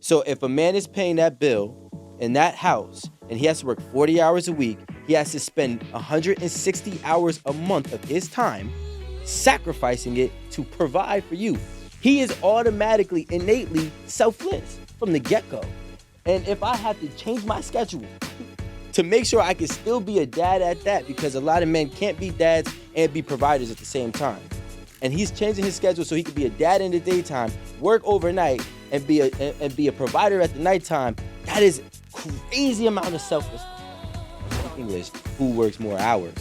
So if a man is paying that bill in that house and he has to work 40 hours a week, he has to spend 160 hours a month of his time sacrificing it to provide for you. He is automatically, innately selfless from the get-go. And if I have to change my schedule to make sure I can still be a dad at that, because a lot of men can't be dads and be providers at the same time. And he's changing his schedule so he can be a dad in the daytime, work overnight, and be a provider at the nighttime. That is crazy amount of selflessness. English, who works more hours?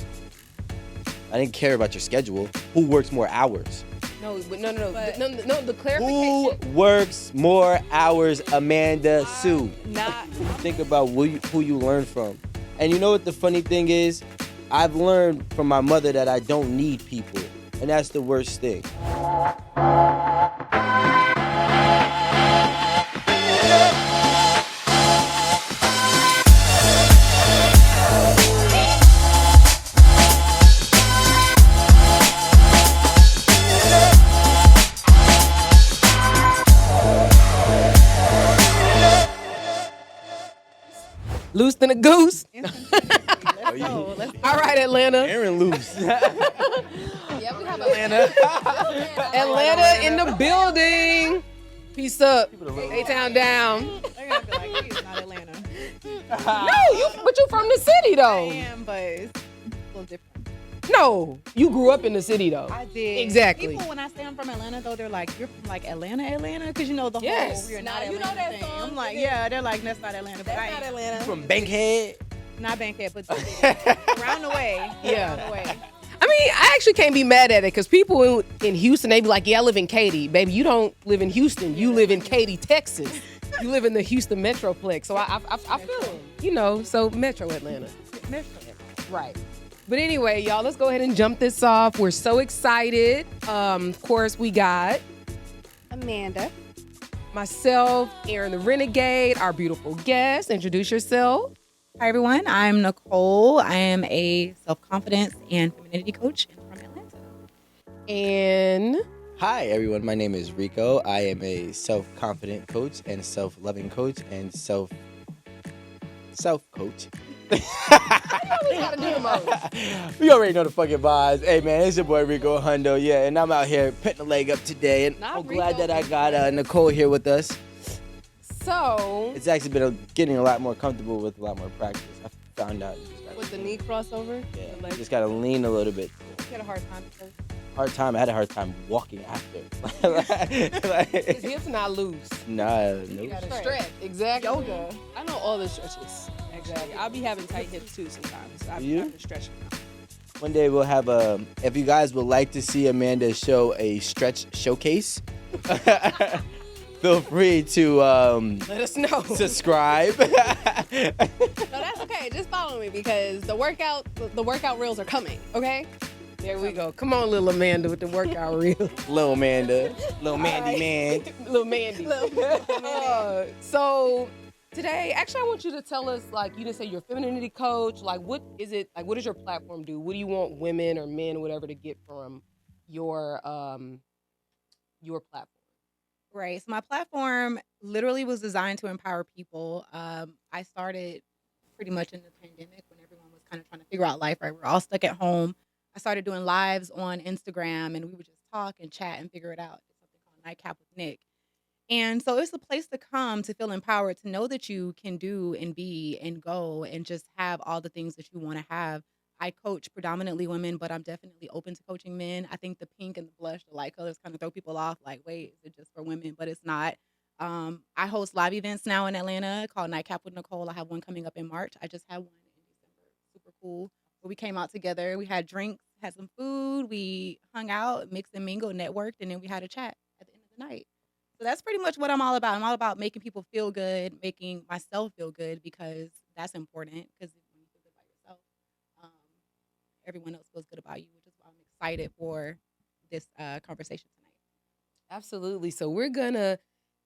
I didn't care about your schedule. Who works more hours? No, the clarification. Who works more hours, Amanda Sue? Not. Think about who you learn from. And you know what the funny thing is? I've learned from my mother that I don't need people. And that's the worst thing. Loose than a goose. Let's go. All right, Atlanta. Aaron loose. Yeah, we have Atlanta. Atlanta in the building. Peace up. A-Town down. They're gonna be like, he's not Atlanta. No, but you from the city I though. am, but it's a little different. No, you grew up in the city though. I did. Exactly. People, when I say I'm from Atlanta, though, they're like, you're from like Atlanta? Because you know the Yes. whole, you're Nah, not you Atlanta know that thing. song? I'm like, yeah, they're like, that's not Atlanta. But That's not Atlanta. From Bankhead. Not Bankhead, but around the way. Yeah. Around the way. I mean, I actually can't be mad at it because people in Houston, they be like, yeah, I live in Katy. Baby, you don't live in Houston. You live in Katy, Texas. You live in the Houston Metroplex. So I feel them, you know, so Metro Atlanta. Right. But anyway, y'all, let's go ahead and jump this off. We're so excited. Of course, we got Amanda. myself, Aaron the Renegade, our beautiful guest. Introduce yourself. Hi, everyone. I'm Nicole. I am a self-confidence and femininity coach from Atlanta. And Hi, everyone. My name is Rico. I am a self-confident coach and self-loving coach and self-coach. we gotta do the most. We already know the fucking vibes. Hey, man, it's your boy Rico Hundo. Yeah, and I'm out here putting the leg up today. And Not I'm glad Rico, that I got Nicole here with us. So, It's actually been getting a lot more comfortable with a lot more practice. I found out. with the knee crossover, You just gotta lean a little bit. You had a hard time first. I had a hard time walking after. his hips not loose. Nah, You no. gotta stretch. Exactly. Yoga. I know all the stretches. Actually, I'll be having tight hips too sometimes. I've You? been stretching. One day we'll have if you guys would like to see Amanda show a stretch showcase, feel free to Let us know. subscribe. No, that's okay. Just follow me because the workout reels are coming. Okay. There we go. Come on, little Amanda with the workout reel. Lil Amanda, Lil Mandy man. Little Mandy. So today, actually, I want you to tell us, like, you didn't say you're a femininity coach. Like, what is it? Like, what does your platform do? What do you want women or men or whatever to get from your platform? Right. So my platform literally was designed to empower people. I started pretty much in the pandemic when everyone was kind of trying to figure out life, right? We're all stuck at home. I started doing lives on Instagram and we would just talk and chat and figure it out. It's something called Nightcap with Nick. And so it's a place to come to feel empowered, to know that you can do and be and go and just have all the things that you want to have. I coach predominantly women, but I'm definitely open to coaching men. I think the pink and the blush, the light colors kind of throw people off. Like, wait, is it just for women? But it's not. I host live events now in Atlanta called Nightcap with Nicole. I have one coming up in March. I just had one in December. Super cool. Where we came out together. We had drinks, had some food. We hung out, mixed and mingled, networked, and then we had a chat at the end of the night. So that's pretty much what I'm all about. I'm all about making people feel good, making myself feel good because that's important. Because when you feel good about yourself, everyone else feels good about you, which is why I'm excited for this conversation tonight. Absolutely. So we're going to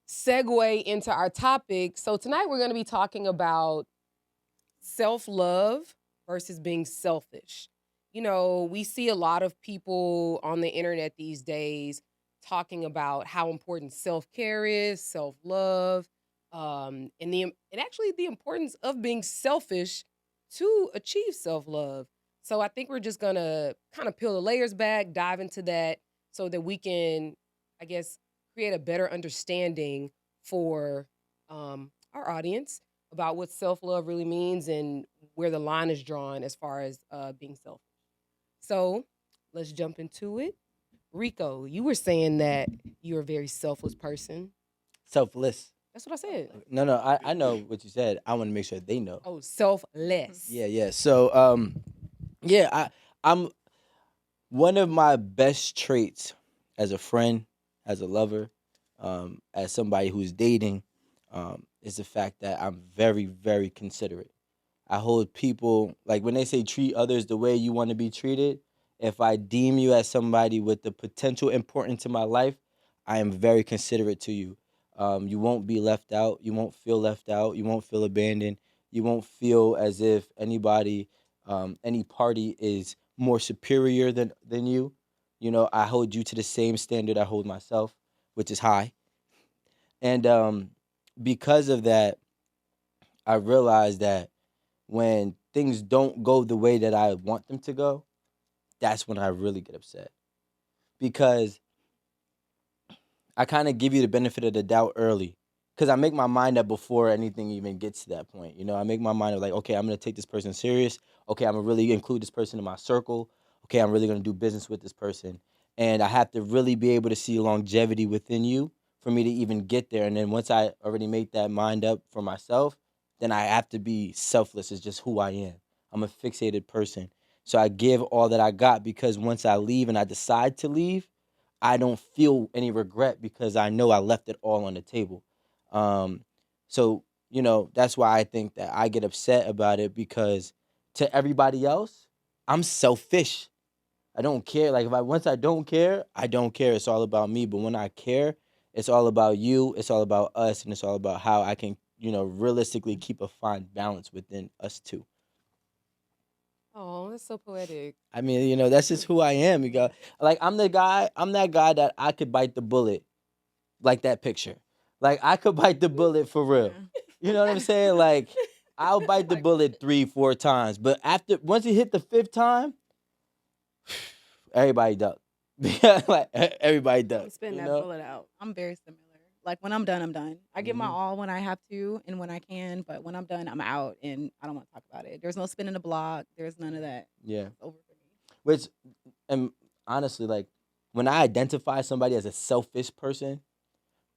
segue into our topic. So tonight we're going to be talking about self-love versus being selfish. You know, we see a lot of people on the internet these days talking about how important self-care is, self-love. and actually the importance of being selfish to achieve self love. So I think we're just gonna kind of peel the layers back, dive into that, so that we can, I guess, create a better understanding for our audience about what self love really means and where the line is drawn as far as being selfish. So let's jump into it. Rico, you were saying that you're a very selfless person. Selfless. That's what I said. No, I know what you said. I want to make sure they know. Oh, selfless. Yeah. So, yeah, I'm one of my best traits as a friend, as a lover, as somebody who's dating, is the fact that I'm very, very considerate. I hold people like when they say treat others the way you want to be treated. If I deem you as somebody with the potential importance in my life, I am very considerate to you. You won't be left out. You won't feel left out. You won't feel abandoned. You won't feel as if anybody, any party is more superior than you. You know, I hold you to the same standard I hold myself, which is high. And because of that, I realized that when things don't go the way that I want them to go, that's when I really get upset. Because I kind of give you the benefit of the doubt early. Because I make my mind up before anything even gets to that point. You know, I make my mind up like, okay, I'm going to take this person serious. Okay, I'm going to really include this person in my circle. Okay, I'm really going to do business with this person. And I have to really be able to see longevity within you for me to even get there. And then once I already make that mind up for myself, then I have to be selfless. It's just who I am. I'm a fixated person. So I give all that I got because once I leave and I decide to leave, I don't feel any regret because I know I left it all on the table. Um, so, you know, that's why I think that I get upset about it because to everybody else, I'm selfish. I don't care. Like if I once I don't care, I don't care. It's all about me. But when I care, it's all about you. It's all about us, and it's all about how I can, you know, realistically keep a fine balance within us two. Oh, that's so poetic. I mean, you know, that's just who I am. You got like I'm the guy. I'm that guy that I could bite the bullet, like that picture. Like I could bite the bullet for real. You know what I'm saying? Like I'll bite the bullet 3, 4 times, but after once it hit the fifth time, everybody duck. Like everybody duck. I'm spitting You that know? bullet out. I'm very similar. Like when I'm done, I'm done. I give my Mhm. all when I have to and when I can, but when I'm done, I'm out and I don't want to talk about it. There's no spinning the block. There's none of that. Yeah. It's over for me. Which, and honestly, like when I identify somebody as a selfish person,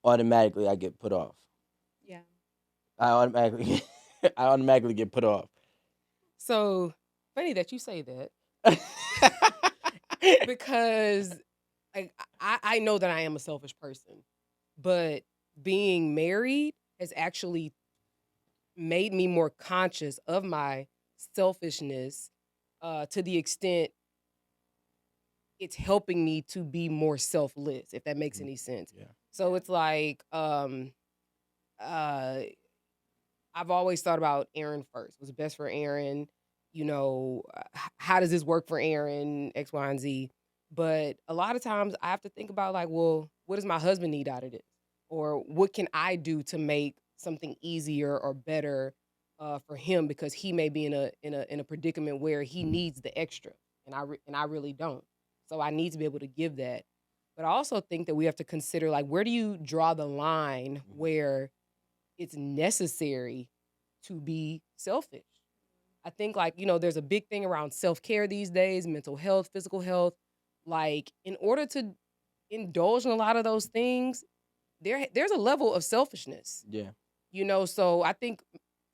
automatically I get put off. Yeah. I automatically, I automatically get put off. So funny that you say that because like I know that I am a selfish person, but being married has actually made me more conscious of my selfishness to the extent it's helping me to be more selfless, if that makes any sense. Yeah. So it's like uh I've always thought about Aaron first. What's best for Aaron? You know, how does this work for Aaron? X, Y, and Z. But a lot of times I have to think about like, well, what does my husband need out of this, or what can I do to make something easier or better for him because he may be in a predicament where he needs the extra, and I really don't. So I need to be able to give that. But I also think that we have to consider like, where do you draw the line where it's necessary to be selfish? I think like, you know, there's a big thing around self-care these days, mental health, physical health. Like in order to indulge in a lot of those things, there's a level of selfishness. Yeah. You know, so I think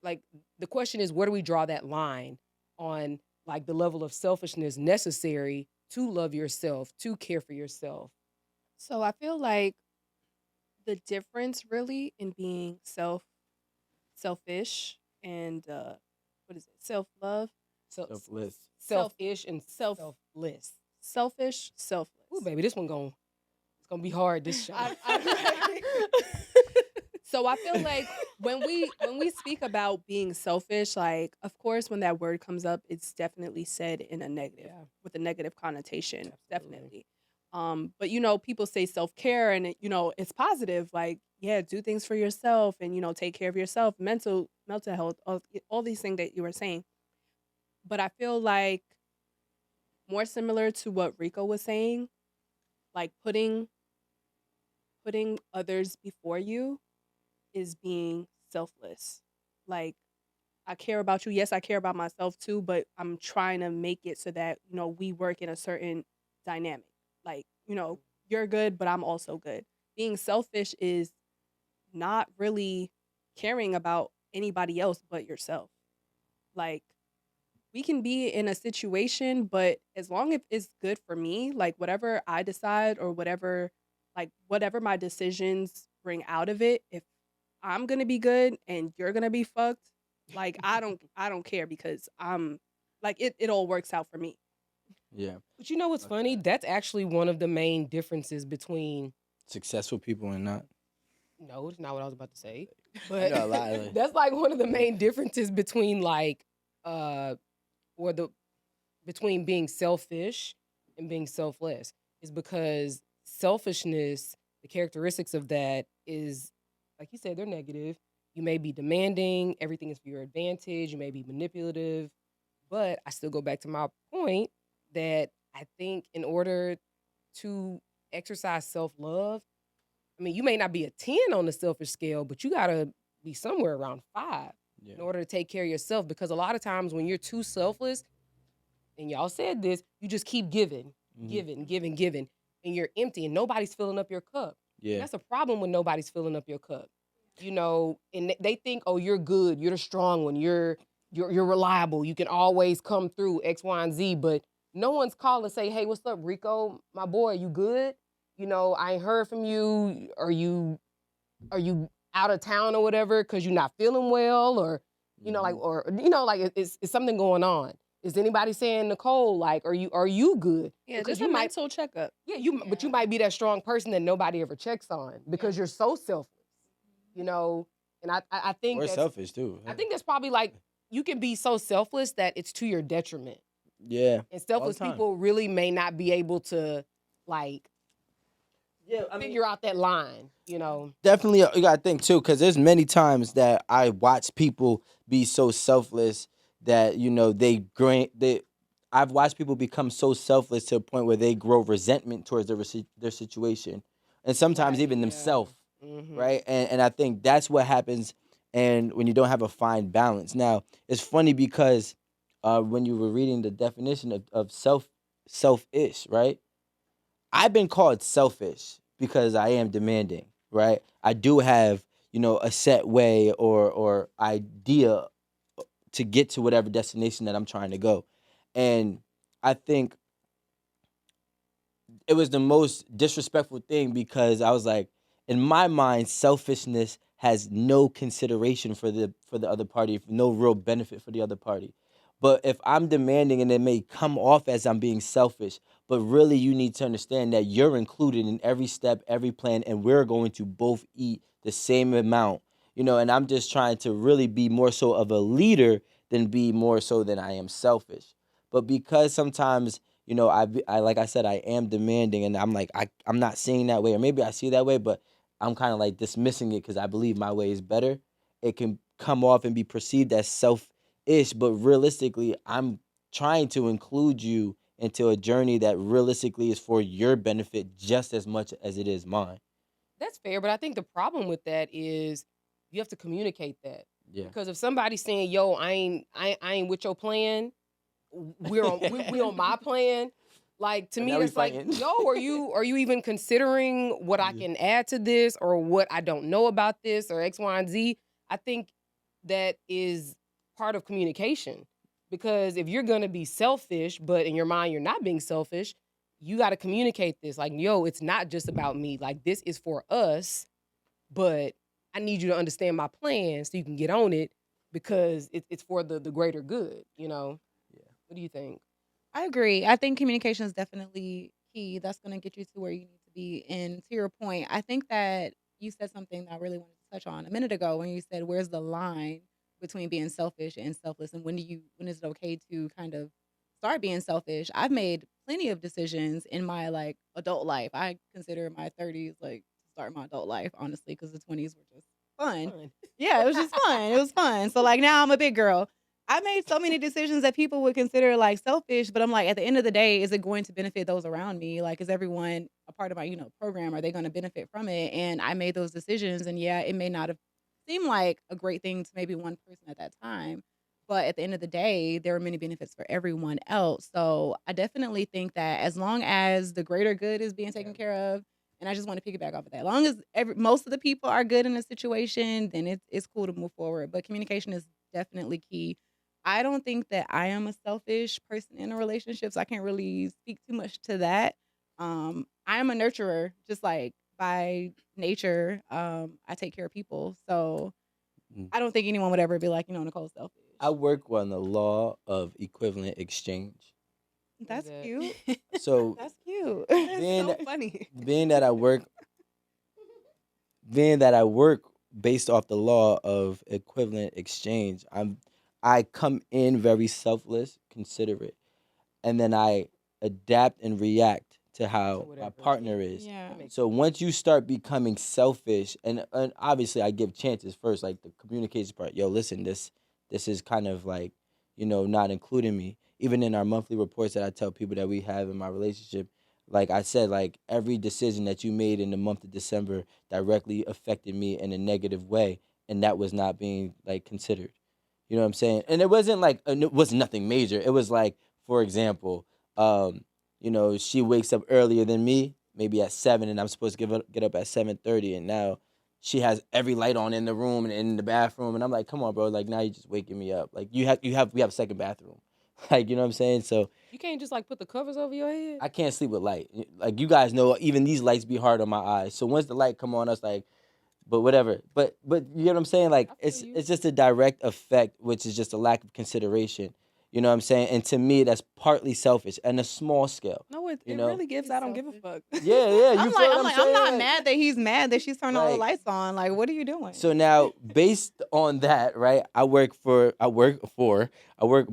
like the question is, where do we draw that line on like the level of selfishness necessary to love yourself, to care for yourself? So I feel like the difference really in being selfish and what is it? Self-love, So Selfless. selfish and self- selfless. selfish, selfless. Ooh, baby, this one it's gonna be hard. This show. So I feel like when we speak about being selfish, like of course when that word comes up, it's definitely said in a negative Yeah. with a negative connotation, Absolutely. definitely. But people say self-care and it's positive. Like, yeah, do things for yourself and take care of yourself, mental health, all these things that you were saying. But I feel like more similar to what Rico was saying, like putting others before you is being selfless. Like, I care about you. Yes, I care about myself too, but I'm trying to make it so that, we work in a certain dynamic. Like, you're good, but I'm also good. Being selfish is not really caring about anybody else but yourself. Like, we can be in a situation, but as long as it's good for me, like whatever I decide or whatever my decisions bring out of it, if I'm gonna be good and you're gonna be fucked, like I don't care because I'm like it all works out for me. Yeah. But you know what's funny? That's actually one of the main differences between. Successful people and not. No, it's not what I was about to say. I But know a lot of that's like one of the main differences between uh or the between being selfish and being selfless is because selfishness, the characteristics of that is, like you said, they're negative. You may be demanding, everything is for your advantage, you may be manipulative, but I still go back to my point that I think in order to exercise self love, I mean, you may not be a 10 on the selfish scale, but you got to be somewhere around 5 Yeah. in order to take care of yourself. Because a lot of times when you're too selfless, and y'all said this, you just keep giving, giving, and you're empty and nobody's filling up your cup. Yeah. And that's a problem when nobody's filling up your cup. And they think, oh, you're good, you're the strong one, you're reliable, you can always come through X, Y, and Z, but no one's calling and say, hey, what's up, Rico? My boy, you good? I ain't heard from you. Are you out of town or whatever because you're not feeling well, or it's something going on. Is anybody saying, Nicole, like, are you good? Yeah, Because just a mental checkup. but you might be that strong person that nobody ever checks on because you're so selfless, And I think Or that's, selfish too. I think that's probably like you can be so selfless that it's to your detriment. Yeah. And selfless time. people really may not be able to like figure out that line, Definitely, you gotta think too, because there's many times that I watch people be so selfless that I've watched people become so selfless to a point where they grow resentment towards their situation, and sometimes Right, even yeah. themselves, Mhm. right? And I think that's what happens, and when you don't have a fine balance. Now, it's funny because when you were reading the definition of selfish, right? I've been called selfish because I am demanding, right? I do have, a set way or idea to get to whatever destination that I'm trying to go. And I think it was the most disrespectful thing because I was like, in my mind, selfishness has no consideration for the other party, no real benefit for the other party. But if I'm demanding and it may come off as I'm being selfish, but really you need to understand that you're included in every step, every plan, and we're going to both eat the same amount. And I'm just trying to really be more so of a leader than be more so than I am selfish. But because sometimes I like I said, I am demanding, and I'm like, I'm not seeing that way, or maybe I see that way, but I'm kind of like dismissing it because I believe my way is better. It can come off and be perceived as selfish, but realistically, I'm trying to include you into a journey that realistically is for your benefit just as much as it is mine. That's fair, but I think the problem with that is you have to communicate that. Yeah. Because if somebody's saying, "Yo, I ain't with your plan," we on my plan. Like to And me, now we that's like, fighting. yo, are you even considering what I can add to this or what I don't know about this or X, Y, and Z? I think that is part of communication. Because if you're gonna be selfish, but in your mind you're not being selfish, you got to communicate this. Like, yo, it's not just about me. Like, this is for us, but I need you to understand my plan so you can get on it because it's for the greater good. Yeah. What do you think? I agree. I think communication is definitely key. That's going to get you to where you need to be. And to your point, I think that you said something that I really wanted to touch on a minute ago when you said, "Where's the line between being selfish and selfless, and when is it okay to kind of start being selfish?" I've made plenty of decisions in my like adult life. I consider my 30s like start my adult life, honestly, because the 20s were just fun. Yeah, it was just fun. It was fun. So like now I'm a big girl. I made so many decisions that people would consider like selfish, but I'm like, at the end of the day, is it going to benefit those around me? Like, is everyone a part of my, program? Are they going to benefit from it? And I made those decisions. And yeah, it may not have seemed like a great thing to maybe one person at that time. But at the end of the day, there are many benefits for everyone else. So I definitely think that as long as the greater good is being taken care of, and I just want to piggyback off of that. As long as most of the people are good in a situation, then it's cool to move forward. But communication is definitely key. I don't think that I am a selfish person in a relationship, so I can't really speak too much to that. I am a nurturer, just like by nature. I take care of people, so Mm. I don't think anyone would ever be like, Nicole's selfish. I work on the law of equivalent exchange. That's cute. So That's cute. being so funny. being that I work based off the law of equivalent exchange, I come in very selfless, considerate, and then I adapt and react to how my partner is. Yeah. So once you start becoming selfish, and obviously I give chances first, like the communication part. Yo, listen, this is kind of like, not including me. Even in our monthly reports that I tell people that we have in my relationship, like I said, like every decision that you made in the month of December directly affected me in a negative way, and that was not being like considered. You know what I'm saying? And it wasn't like it was nothing major. It was like, for example, she wakes up earlier than me, maybe at 7, and I'm supposed to get up at 7:30, and now she has every light on in the room and in the bathroom, and I'm like, come on, bro, like now you're just waking me up. Like we have a second bathroom, like you know what I'm saying? So You can't just like put the covers over your head. I can't sleep with light. Like you guys know, even these lights be hard on my eyes. So once the light come on, us like. But whatever. But you know what I'm saying? Like it's just a direct effect, which is just a lack of consideration. You know what I'm saying? And to me, that's partly selfish and a small scale. No, it You know? really gives. I don't give a fuck. Yeah, yeah. You I'm feel like, what I'm like, saying? I'm not Like, mad that he's mad that she's turning all the Like- lights on. Like, what are you doing? So now, based on that, right? I work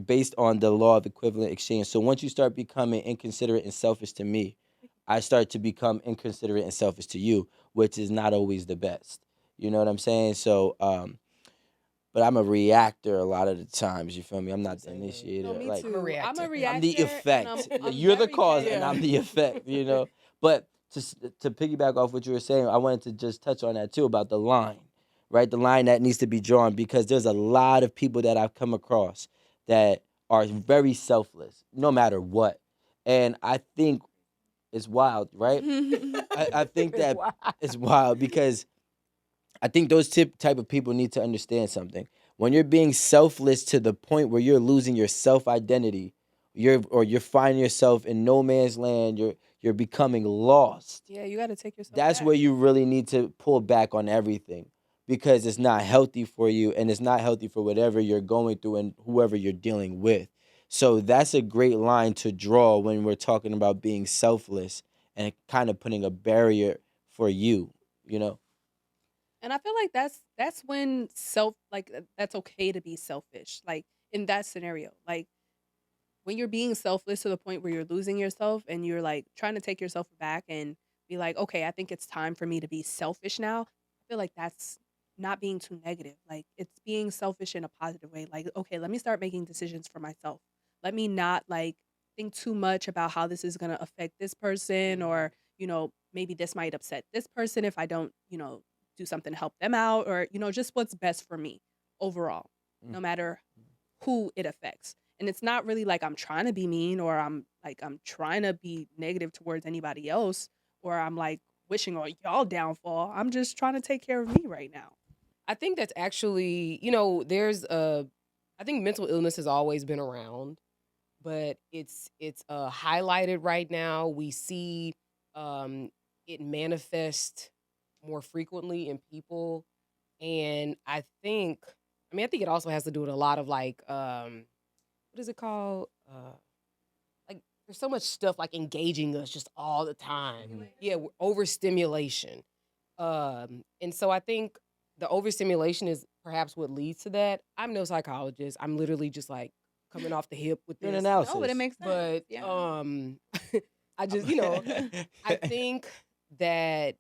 based on the law of equivalent exchange. So once you start becoming inconsiderate and selfish to me, I start to become inconsiderate and selfish to you, which is not always the best. You know what I'm saying? So, but I'm a reactor a lot of the times. You feel me? I'm not the initiator. No, me like, too. I'm a I'm a reactor. reactor. I'm the and effect. I'm You're the very cause, and chaotic. I'm the effect. But to piggyback off what you were saying, I wanted to just touch on that too about the line, right? The line that needs to be drawn because there's a lot of people that I've come across that are very selfless, no matter what, and I think it's wild, right? I think that it's wild because I think those type of people need to understand something. When you're being selfless to the point where you're losing your self identity, you're finding yourself in no man's land, you're becoming lost. Yeah, you got to take yourself. That's back. where you really need to pull back on everything because it's not healthy for you and it's not healthy for whatever you're going through and whoever you're dealing with. So that's a great line to draw when we're talking about being selfless and kind of putting a barrier for you, you know? And I feel like that's when that's okay to be selfish. Like in that scenario, like when you're being selfless to the point where you're losing yourself and you're like trying to take yourself back and be like, okay, I think it's time for me to be selfish now. I feel like that's not being too negative. Like it's being selfish in a positive way. Like, okay, let me start making decisions for myself. Let me not like think too much about how this is going to affect this person or, maybe this might upset this person if I don't, do something to help them out or, just what's best for me overall, no matter who it affects. And it's not really like I'm trying to be mean or I'm trying to be negative towards anybody else or I'm like wishing on y'all downfall. I'm just trying to take care of me right now. I think that's actually, I think mental illness has always been around, but it's highlighted right now. We see it manifest more frequently in people, and I think it also has to do with a lot of like what is it called? Like there's so much stuff like engaging us just all the time. Mhm. Yeah, overstimulation. And so I think the overstimulation is perhaps what leads to that. I'm no psychologist. I'm literally just like coming off the hip with Do an this. analysis. No, but it makes sense. But yeah. I just, I think that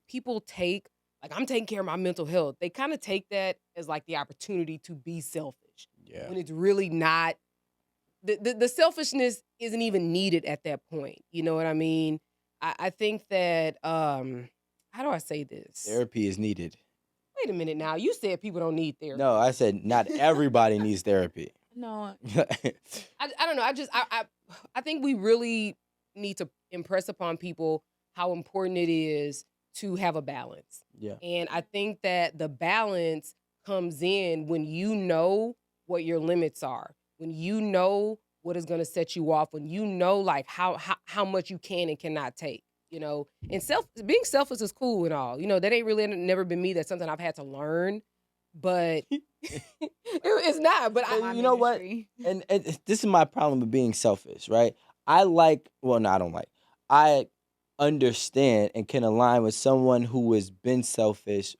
people take, like, I'm taking care of my mental health. They kind of take that as like the opportunity to be selfish Yeah. when it's really not. The selfishness isn't even needed at that point. You know what I mean? I think that how do I say this? Therapy is needed. Wait a minute now. You said people don't need therapy. No, I said not everybody needs therapy. No, I don't know. I think we really need to impress upon people how important it is to have a balance. Yeah. And I think that the balance comes in when you know what your limits are, when you know what is going to set you off, when you know like how much you can and cannot take. And being selfless is cool and all. That ain't really never been me. That's something I've had to learn, but it's not. But Well, you know what? And this is my problem with being selfish, right? I don't like. I understand and can align with someone who has been selfish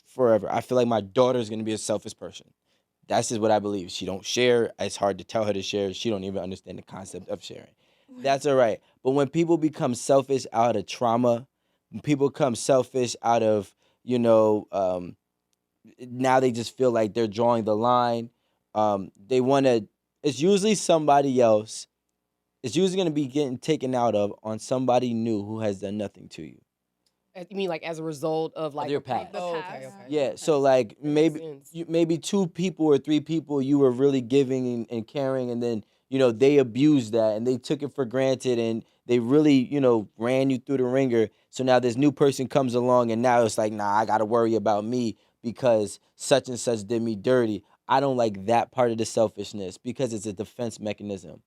forever. I feel like my daughter's gonna be a selfish person. That's just what I believe. She don't share. It's hard to tell her to share. She don't even understand the concept of sharing. That's all right. But when people become selfish out of trauma, when people become selfish out of, now they just feel like they're drawing the line. They want to, it's usually somebody else. It's usually going to be getting taken out of on somebody new who has done nothing to you. You mean like as a result of like your past. Oh, The okay, past. okay. Yeah, so like makes maybe sense. maybe 2 people or 3 people you were really giving and caring, and then they abused that and they took it for granted and they really ran you through the ringer. So now this new person comes along and now it's like, nah, I gotta worry about me because such and such did me dirty. I don't like that part of the selfishness because it's a defense mechanism.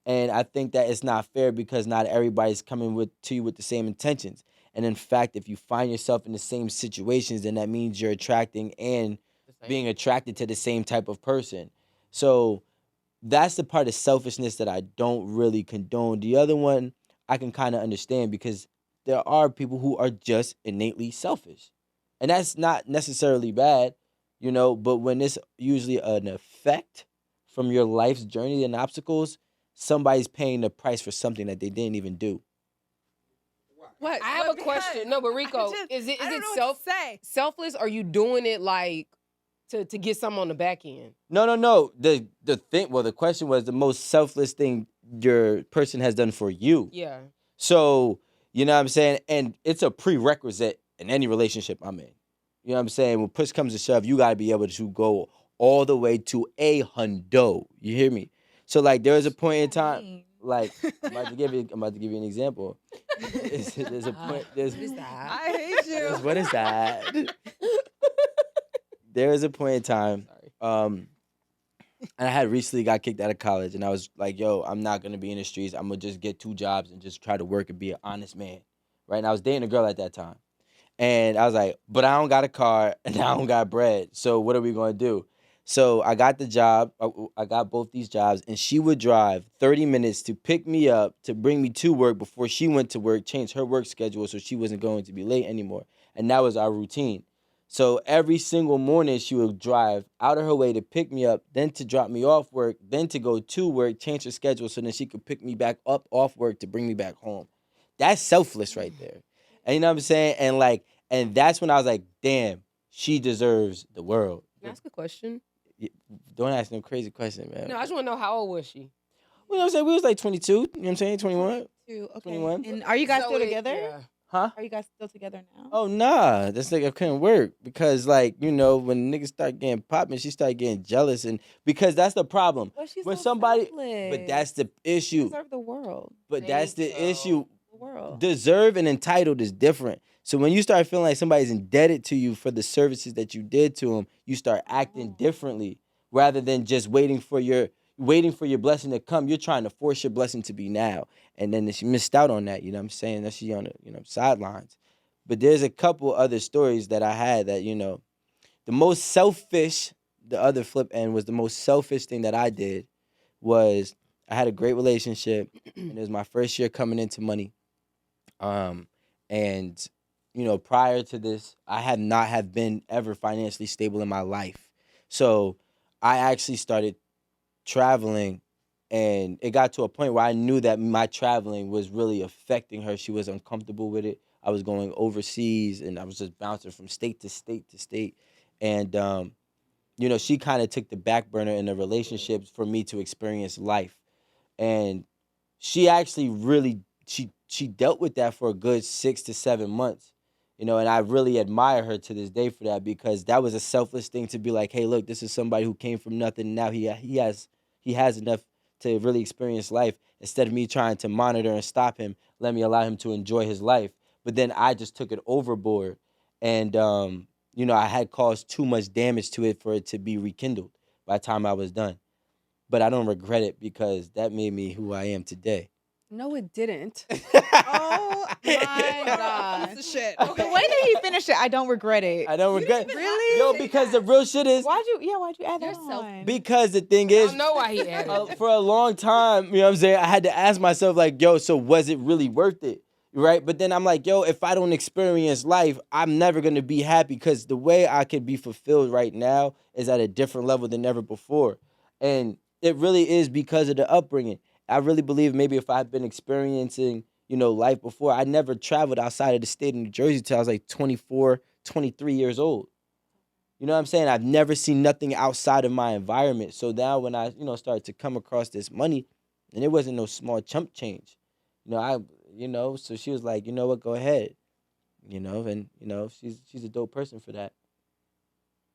And I think that it's not fair because not everybody's coming to you with the same intentions. And in fact, if you find yourself in the same situations, then that means you're attracting and being attracted to the same type of person. So that's the part of selfishness that I don't really condone. The other one I can kind of understand because there are people who are just innately selfish. And that's not necessarily bad, but when it's usually an effect from your life's journey and obstacles, somebody's paying the price for something that they didn't even do. What? I have a question. No, but Rico, is it selfless? Or are you doing it like to get something on the back end? No. The question was the most selfless thing your person has done for you. Yeah. So, you know what I'm saying? And it's a prerequisite in any relationship I'm in. You know what I'm saying? When push comes to shove, you got to be able to go all the way to a hundo. You hear me? So, like, there was a point in time, like, I'm about to give you an example. There's a point. What is that? I hate you. What is that? There was a point in time, and I had recently got kicked out of college, and I was like, yo, I'm not going to be in the streets. I'm going to just get 2 jobs and just try to work and be an honest man, right? And I was dating a girl at that time. And I was like, but I don't got a car, and I don't got bread, so what are we going to do? So I got the job. I got both these jobs, and she would drive 30 minutes to pick me up, to bring me to work before she went to work, change her work schedule so she wasn't going to be late anymore. And that was our routine. So every single morning, she would drive out of her way to pick me up, then to drop me off work, then to go to work, change her schedule so then she could pick me back up off work to bring me back home. That's selfless right there. And you know what I'm saying? And that's when I was like, damn, she deserves the world. Can I ask a question? Don't ask no crazy question, man. No, I just want to know how old was she? Well, you know what I'm saying? We was like 22. You know what I'm saying? 21. Okay. 21. And are you guys still together? Yeah. Huh? Are you guys still together now? Oh, nah. That's like, it couldn't work. Because, like, when niggas start getting popping, she started getting jealous. And because that's the problem. But she's When so somebody, selfless. but that's the She issue. deserves the world. But that's the issue. The world. Deserve and entitled is different. So when you start feeling like somebody's indebted to you for the services that you did to them, you start acting differently rather than just waiting for your blessing to come. You're trying to force your blessing to be now. And then she missed out on that, you know what I'm saying? That she on the sidelines. But there's a couple other stories that I had that, the most selfish, the other flip end was the most selfish thing that I did was I had a great relationship and it was my first year coming into money. And prior to this, I have not have been ever financially stable in my life. So I actually started traveling, and it got to a point where I knew that my traveling was really affecting her. She was uncomfortable with it. I was going overseas, and I was just bouncing from state to state to state. And she kind of took the back burner in the relationships for me to experience life. And she actually really she dealt with that for a good 6 to 7 months. And I really admire her to this day for that, because that was a selfless thing to be like, hey, look, this is somebody who came from nothing. Now he has enough to really experience life. Instead of me trying to monitor and stop him, let me allow him to enjoy his life. But then I just took it overboard, and I had caused too much damage to it for it to be rekindled by the time I was done. But I don't regret it, because that made me who I am today. No, it didn't. Oh my gosh. Piece of shit. The way that he finished it, I don't regret it. I don't regret it. Really? Yo, because the real shit is, Why'd you add that Yourself. on? because the thing I is, don't know why he added it. for a long time, you know what I'm saying, I had to ask myself, like, yo, so was it really worth it? Right? But then I'm like, yo, if I don't experience life, I'm never going to be happy, because the way I could be fulfilled right now is at a different level than ever before. And it really is because of the upbringing. I really believe maybe if I had been experiencing, life before, I never traveled outside of the state of New Jersey till I was like 24, 23 years old. You know what I'm saying? I've never seen nothing outside of my environment. So now when I, started to come across this money, and it wasn't no small chump change. So she was like, you know what, go ahead. She's a dope person for that.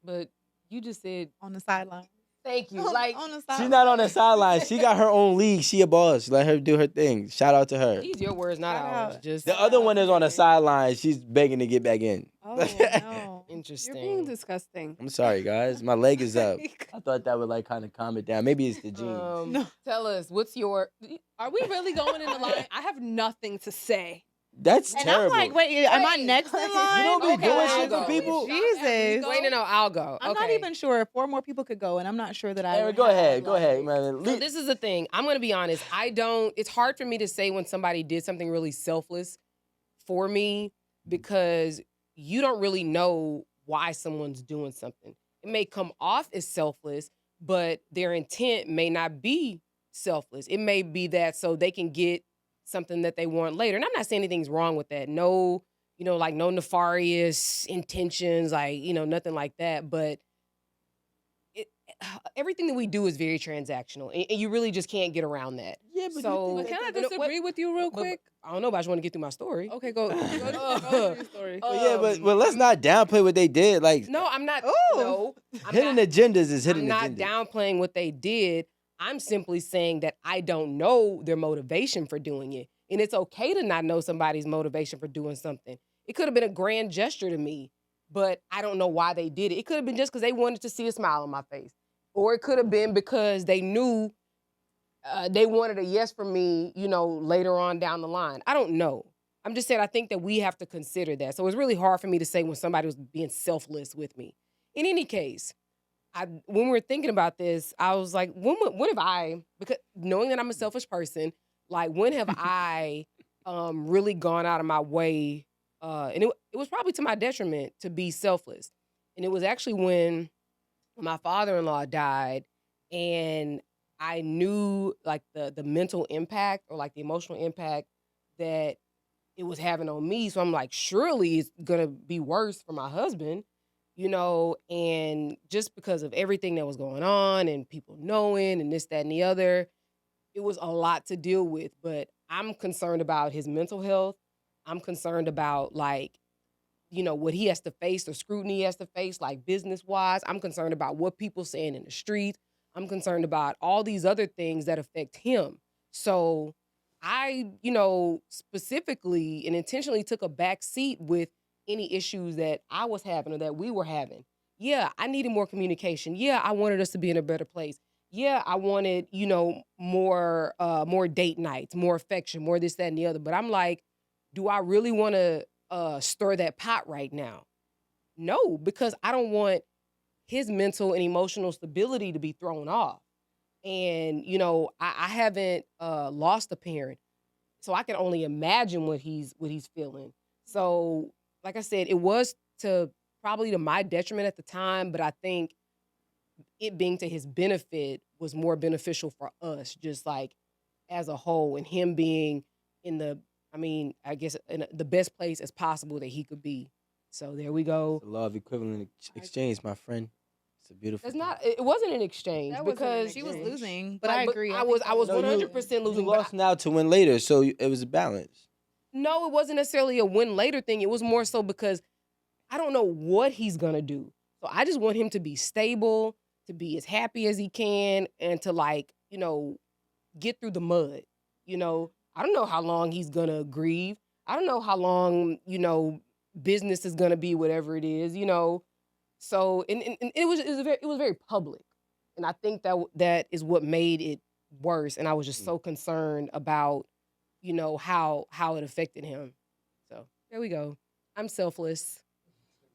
But you just said On the sideline. thank you. Like, on the sideline. She's not on the sideline. She got her own league. She a boss. Let her do her thing. Shout out to her. these your words, not Shout ours. out. Just The other one is on the sideline. She's begging to get back in. Oh no. interesting. You're being disgusting. I'm sorry, guys. My leg is up. I thought that would like kind of calm it down. Maybe it's the jeans. No. Tell us, what's your? Are we really going in the line? I have nothing to say. That's And terrible. I'm like, wait, am I next in line? You don't be Okay, doing I'll shit go. for people. Jesus. Wait, no, I'll go. I'm not Okay. even sure if 4 more people could go, and I'm not sure that I. Aaron, would go have, ahead. Go like- ahead, man. So this is the thing. I'm gonna be honest. It's hard for me to say when somebody did something really selfless for me, because you don't really know why someone's doing something. It may come off as selfless, but their intent may not be selfless. It may be that so they can get something that they want later. And I'm not saying anything's wrong with that. No, no nefarious intentions, nothing like that. But everything that we do is very transactional, and you really just can't get around that. Yeah, but So- But can I But- disagree with you real But- quick? I don't know, but I just want to get through my story. Okay, go through your story. but let's not downplay what they did. Like, No, I'm not. Ooh. No, I'm hidden not, agendas is hidden I'm not agendas. downplaying what they did. I'm simply saying that I don't know their motivation for doing it. And it's okay to not know somebody's motivation for doing something. It could have been a grand gesture to me, but I don't know why they did it. It could have been just because they wanted to see a smile on my face. Or it could have been because they knew they wanted a yes from me, later on down the line. I don't know. I'm just saying I think that we have to consider that. So it's really hard for me to say when somebody was being selfless with me. In any case, when we were thinking about this, I was like, when have I, because knowing that I'm a selfish person, like when have I really gone out of my way, and it was probably to my detriment to be selfless. And it was actually when my father-in-law died, and I knew like the mental impact or like the emotional impact that it was having on me. So I'm like, surely it's gonna be worse for my husband, and just because of everything that was going on and people knowing and this, that, and the other, it was a lot to deal with. But I'm concerned about his mental health. I'm concerned about what he has to face, the scrutiny he has to face, like business-wise. I'm concerned about what people saying in the street. I'm concerned about all these other things that affect him. So I, specifically and intentionally took a back seat with any issues that I was having or that we were having. Yeah, I needed more communication. Yeah, I wanted us to be in a better place. Yeah, I wanted, more date nights, more affection, more this, that, and the other. But I'm like, do I really want to stir that pot right now? No, because I don't want his mental and emotional stability to be thrown off. And, I haven't lost a parent, so I can only imagine what he's feeling. So, like I said, it was probably to my detriment at the time, but I think it being to his benefit was more beneficial for us, just like as a whole, and him being in the, I mean, I guess in the best place as possible that he could be. So there we go. The law of equivalent exchange, my friend. It's a beautiful. It's not. It wasn't an exchange That wasn't an because She was exchange. losing, but like, I agree. I think was that was 100% You losing. but lost now to win later, so it was a balance. no, it wasn't necessarily a win later thing. It was more so because I don't know what he's gonna do. So I just want him to be stable, to be as happy as he can, and to like, get through the mud. I don't know how long he's gonna grieve. I don't know how long, business is gonna be whatever it is. So and it was very public. And I think that is what made it worse. And I was just so concerned about, how it affected him. So there we go. I'm selfless.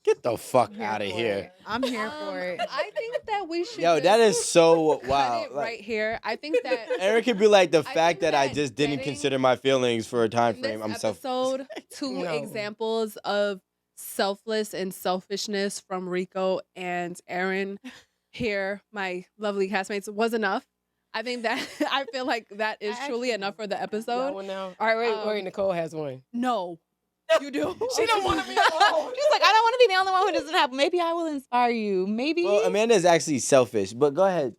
Get the fuck I'm here out of for here. it. I'm here for it. I think that we should. Yo, just that is so cut wow. it Like, right here. I think that Aaron could be like, the I fact think that I that just didn't getting consider my feelings for a time in this frame. I'm episode, two No. examples of selfless and selfishness from Rico and Aaron here, my lovely castmates, was enough. I think that I feel like that is I truly actually enough for the Got episode. one now. All right, wait. Um, Nicole has one. No, you do. She don't want to be She's like, I don't want to be the only one who doesn't have. Maybe I will inspire you. Maybe. Well, Amanda's actually selfish, but go ahead.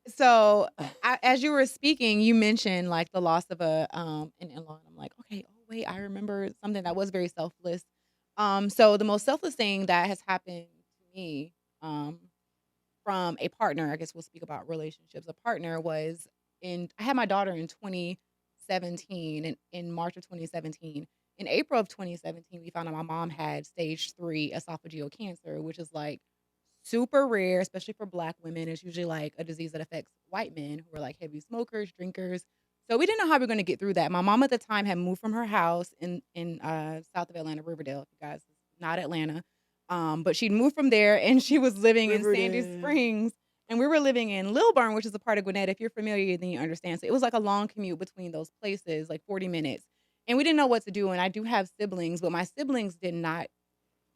So, as you were speaking, you mentioned like the loss of an in-law, and I'm like, okay, oh wait, I remember something that was very selfless. So the most selfless thing that has happened to me, from a partner, I guess we'll speak about relationships. A partner was I had my daughter in 2017, and in March of 2017. In April of 2017, we found out my mom had stage 3 esophageal cancer, which is like super rare, especially for Black women. It's usually like a disease that affects white men who are like heavy smokers, drinkers. So we didn't know how we were going to get through that. My mom at the time had moved from her house in south of Atlanta, Riverdale. If you guys, not Atlanta, but she'd moved from there and she was living in Sandy Riverdale. Springs, and we were living in Lilburn, which is a part of Gwinnett. If you're familiar, then you understand. So it was like a long commute between those places, like 40 minutes, and we didn't know what to do. And I do have siblings, but my siblings did not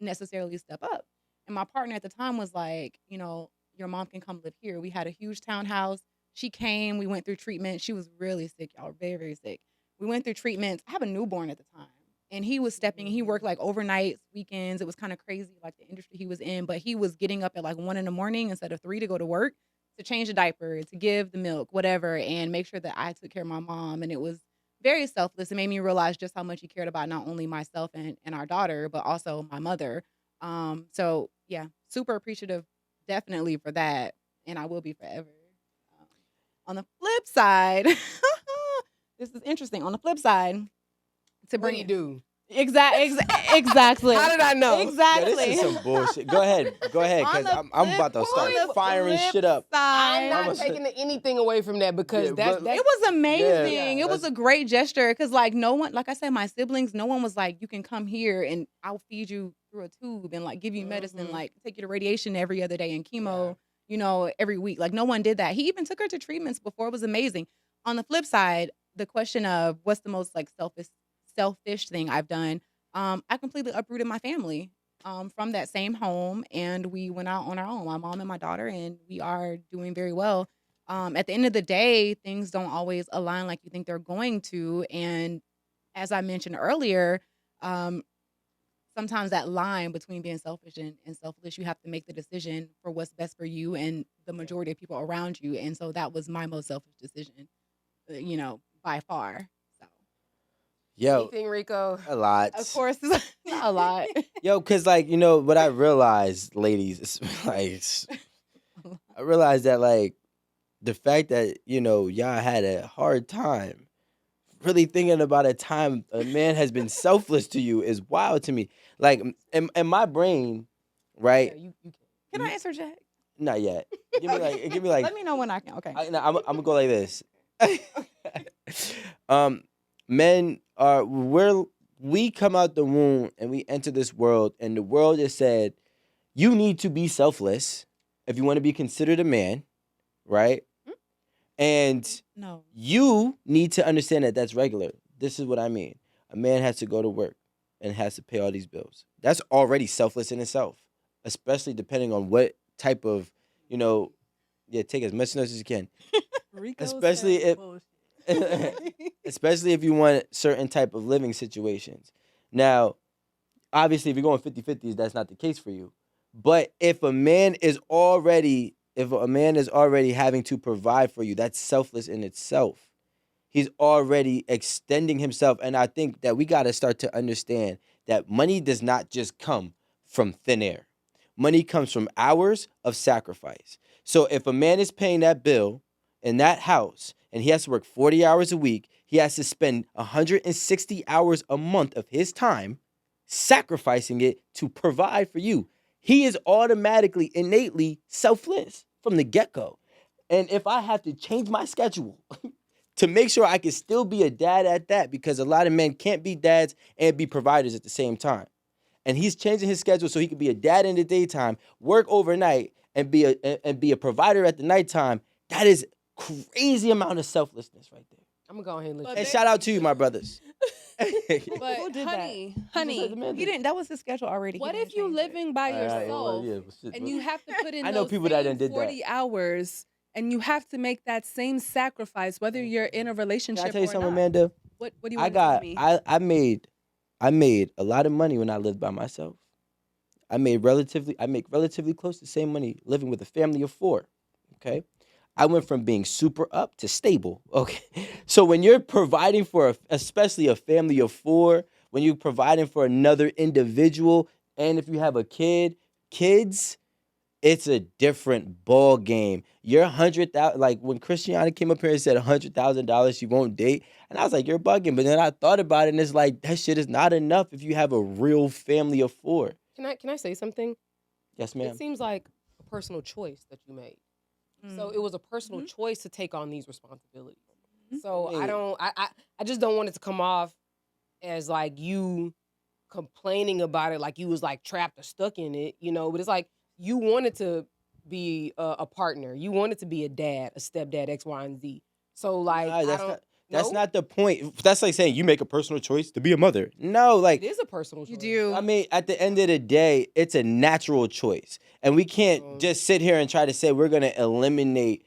necessarily step up. And my partner at the time was like, your mom can come live here. We had a huge townhouse. She came. We went through treatment. She was really sick, y'all, very, very sick. We went through treatments. I have a newborn at the time. And he was stepping. He worked like overnights, weekends. It was kind of crazy, like the industry he was in. But he was getting up at like 1 a.m. instead of 3 to go to work, to change the diaper, to give the milk, whatever, and make sure that I took care of my mom. And it was very selfless. It made me realize just how much he cared about not only myself and our daughter, but also my mother. So yeah, super appreciative, definitely, for that, and I will be forever. On the flip side, this is interesting. On the flip side, to What bring do you it do? exactly. How did I know? Yeah, Exactly. this is some bullshit. Go ahead, On because the I'm about to start flip firing shit up. I'm Side. not Almost- taking anything away from that because Yeah, that's but- that's It was amazing. Yeah, It was a great gesture because, like, no one, like I said, my siblings, no one was like, you can come here and I'll feed you through a tube and like give you medicine, Mhm. like take you to radiation every other day and chemo, every week. Like, no one did that. He even took her to treatments before. It was amazing. On the flip side, the question of what's the most like selfish thing I've done, I completely uprooted my family from that same home, and we went out on our own, my mom and my daughter, and we are doing very well. At the end of the day, things don't always align like you think they're going to. And as I mentioned earlier, sometimes that line between being selfish and selfless, you have to make the decision for what's best for you and the majority of people around you. And so that was my most selfish decision, by far. So, Yo, anything, Rico. a lot. of course, not a lot. Yo, because, like, what I realized, ladies, is like, I realized that, like, the fact that, y'all had a hard time really thinking about a time a man has been selfless to you is wild to me. Like, in my brain, right? Yeah, you Can I answer, Jack? Not yet. Give me like Let me know when I can. Okay. I'm gonna go like this. Men are we come out the womb and we enter this world, and the world has said you need to be selfless if you want to be considered a man, right? And No. you need to understand that that's regular. This is what I mean. A man has to go to work and has to pay all these bills. That's already selfless in itself, especially depending on what type of you know, yeah, take as much notes as you can. Rico Especially said if bullshit. especially if you want certain type of living situations. Now, obviously if you're going 50-50s, that's not the case for you. But if a man is already having to provide for you, that's selfless in itself. He's already extending himself. And I think that we got to start to understand that money does not just come from thin air. Money comes from hours of sacrifice. So if a man is paying that bill in that house and he has to work 40 hours a week, he has to spend 160 hours a month of his time sacrificing it to provide for you. He is automatically, innately selfless from the get go. And if I have to change my schedule to make sure I can still be a dad at that, because a lot of men can't be dads and be providers at the same time. And he's changing his schedule so he can be a dad in the daytime, work overnight, and be a provider at the nighttime. That is crazy amount of selflessness right there. I'm gonna go ahead and let But you. And shout out to you, my brothers. But Who did that? honey, He didn't. That was his schedule already. He what didn't if you change it. living by yourself and you have to put in I know those people that same done did that. 40 hours and you have to make that same sacrifice whether you're in a Can relationship I tell you or something, not? Amanda? What do you I want to tell got me? I made a lot of money when I lived by myself. I make relatively close to the same money living with a family of 4. Okay. I went from being super up to stable. Okay. So when you're providing for especially a family of 4, when you're providing for another individual, and if you have a kids, it's a different ball game. You're 100,000. Like when Christiana came up here and said $100,000 she won't date, and I was like, you're bugging. But then I thought about it, and it's like that shit is not enough if you have a real family of 4. Can I say something? Yes, It ma'am. seems like a personal choice that you made. So it was a personal choice to take on these responsibilities. So I mean- I just don't want it to come off as like you complaining about it, like you was like trapped or stuck in it, you know. But it's like you wanted to be a partner, you wanted to be a dad, a stepdad, X, Y, and Z. So like Nah, I that's don't. not. That's No? not the point. That's like saying you make a personal choice to be a mother. No, like It is a personal choice. You do. I mean, at the end of the day, it's a natural choice, and we can't just sit here and try to say we're gonna eliminate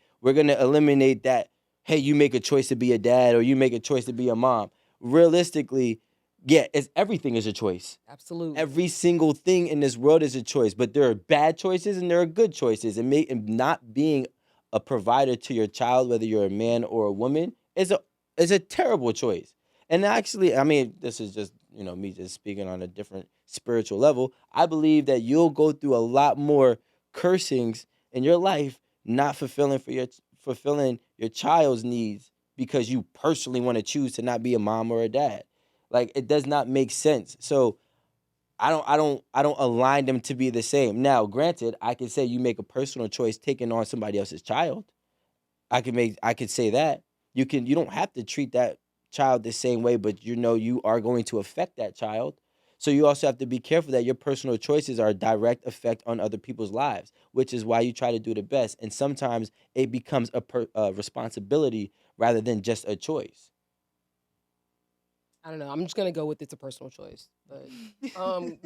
that. Hey, you make a choice to be a dad, or you make a choice to be a mom. Realistically, yeah, everything is a choice. Absolutely. Every single thing in this world is a choice, but there are bad choices and there are good choices. And not being a provider to your child, whether you're a man or a woman, is a terrible choice. And actually, I mean, this is just me just speaking on a different spiritual level. I believe that you'll go through a lot more cursings in your life, not fulfilling your child's needs because you personally want to choose to not be a mom or a dad. Like it does not make sense. So I don't align them to be the same. Now, granted, I could say you make a personal choice taking on somebody else's child. I could say that. You don't have to treat that child the same way, but you are going to affect that child. So you also have to be careful that your personal choices are a direct effect on other people's lives, which is why you try to do the best. And sometimes it becomes a responsibility rather than just a choice. I don't know. I'm just gonna go with it's a personal choice. But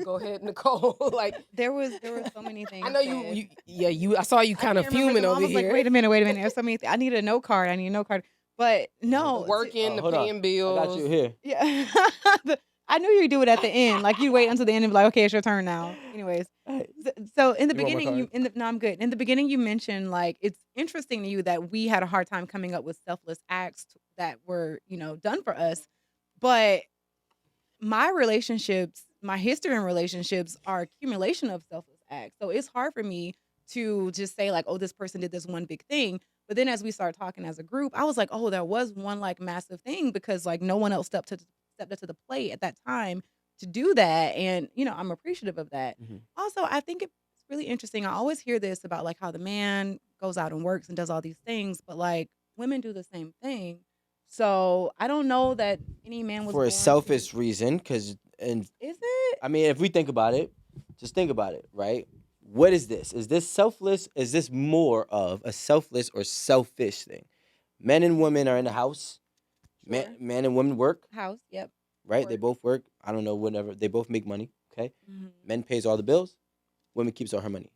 go ahead, Nicole. Like There were so many things. I know you. I saw you kind of I can't remember fuming them all. over I was here. like, wait a minute. There's so many. I need a note card. But no, Working, the Hold on. paying bills. I got you here. yeah. I knew you'd do it at the end. Like you wait until the end and be like, okay, it's your turn now. Anyways, so in the You want my beginning, card? no, I'm good. In the beginning, you mentioned like it's interesting to you that we had a hard time coming up with selfless acts that were done for us, but my history in relationships are accumulation of selfless acts. So it's hard for me to just say like, oh, this person did this one big thing. But then as we start talking as a group, I was like, oh, there was one like massive thing because like no one else stepped up to the plate at that time to do that. And I'm appreciative of that. Mhm. Also, I think it's really interesting. I always hear this about like how the man goes out and works and does all these things, but like women do the same thing. So I don't know that any man was For a born selfish reason, and Is it? I mean, if we think about it, just think about it, right? What is this? Is this selfless? Is this more of a selfless or selfish thing? Men and women are in the house. Sure. Man and women work, House. Yep. right? They Work. both work. I don't know, whatever. They both make money. Okay. Mhm. Men pays all the bills. Women keeps all her money.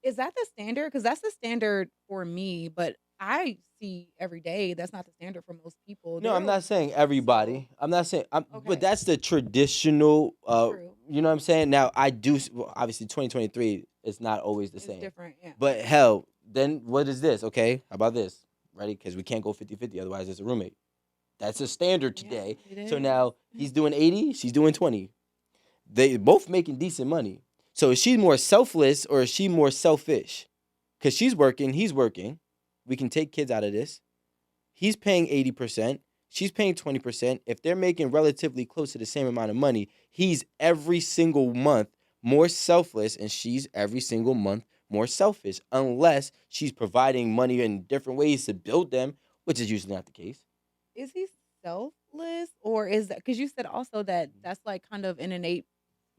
Is that the standard? Because that's the standard for me, but I see every day that's not the standard for most people. No, There I'm are not saying so everybody. I'm not saying, okay. but that's the traditional. True. You know what I'm saying? Now I do. Well, obviously, 2023 is not always the It's same. different. Yeah. But hell, then what is this? Okay, how about this? Ready? Because we can't go 50-50, otherwise it's a roommate. That's a standard Yeah, today. it So is. now he's doing 80, she's doing 20. They both making decent money. So is she more selfless or is she more selfish? Because she's working, he's working. We can take kids out of this. He's paying 80%. She's paying 20%. If they're making relatively close to the same amount of money, he's every single month more selfless and she's every single month more selfish, unless she's providing money in different ways to build them, which is usually not the case. Is he selfless, or is that because you said also that that's like kind of an innate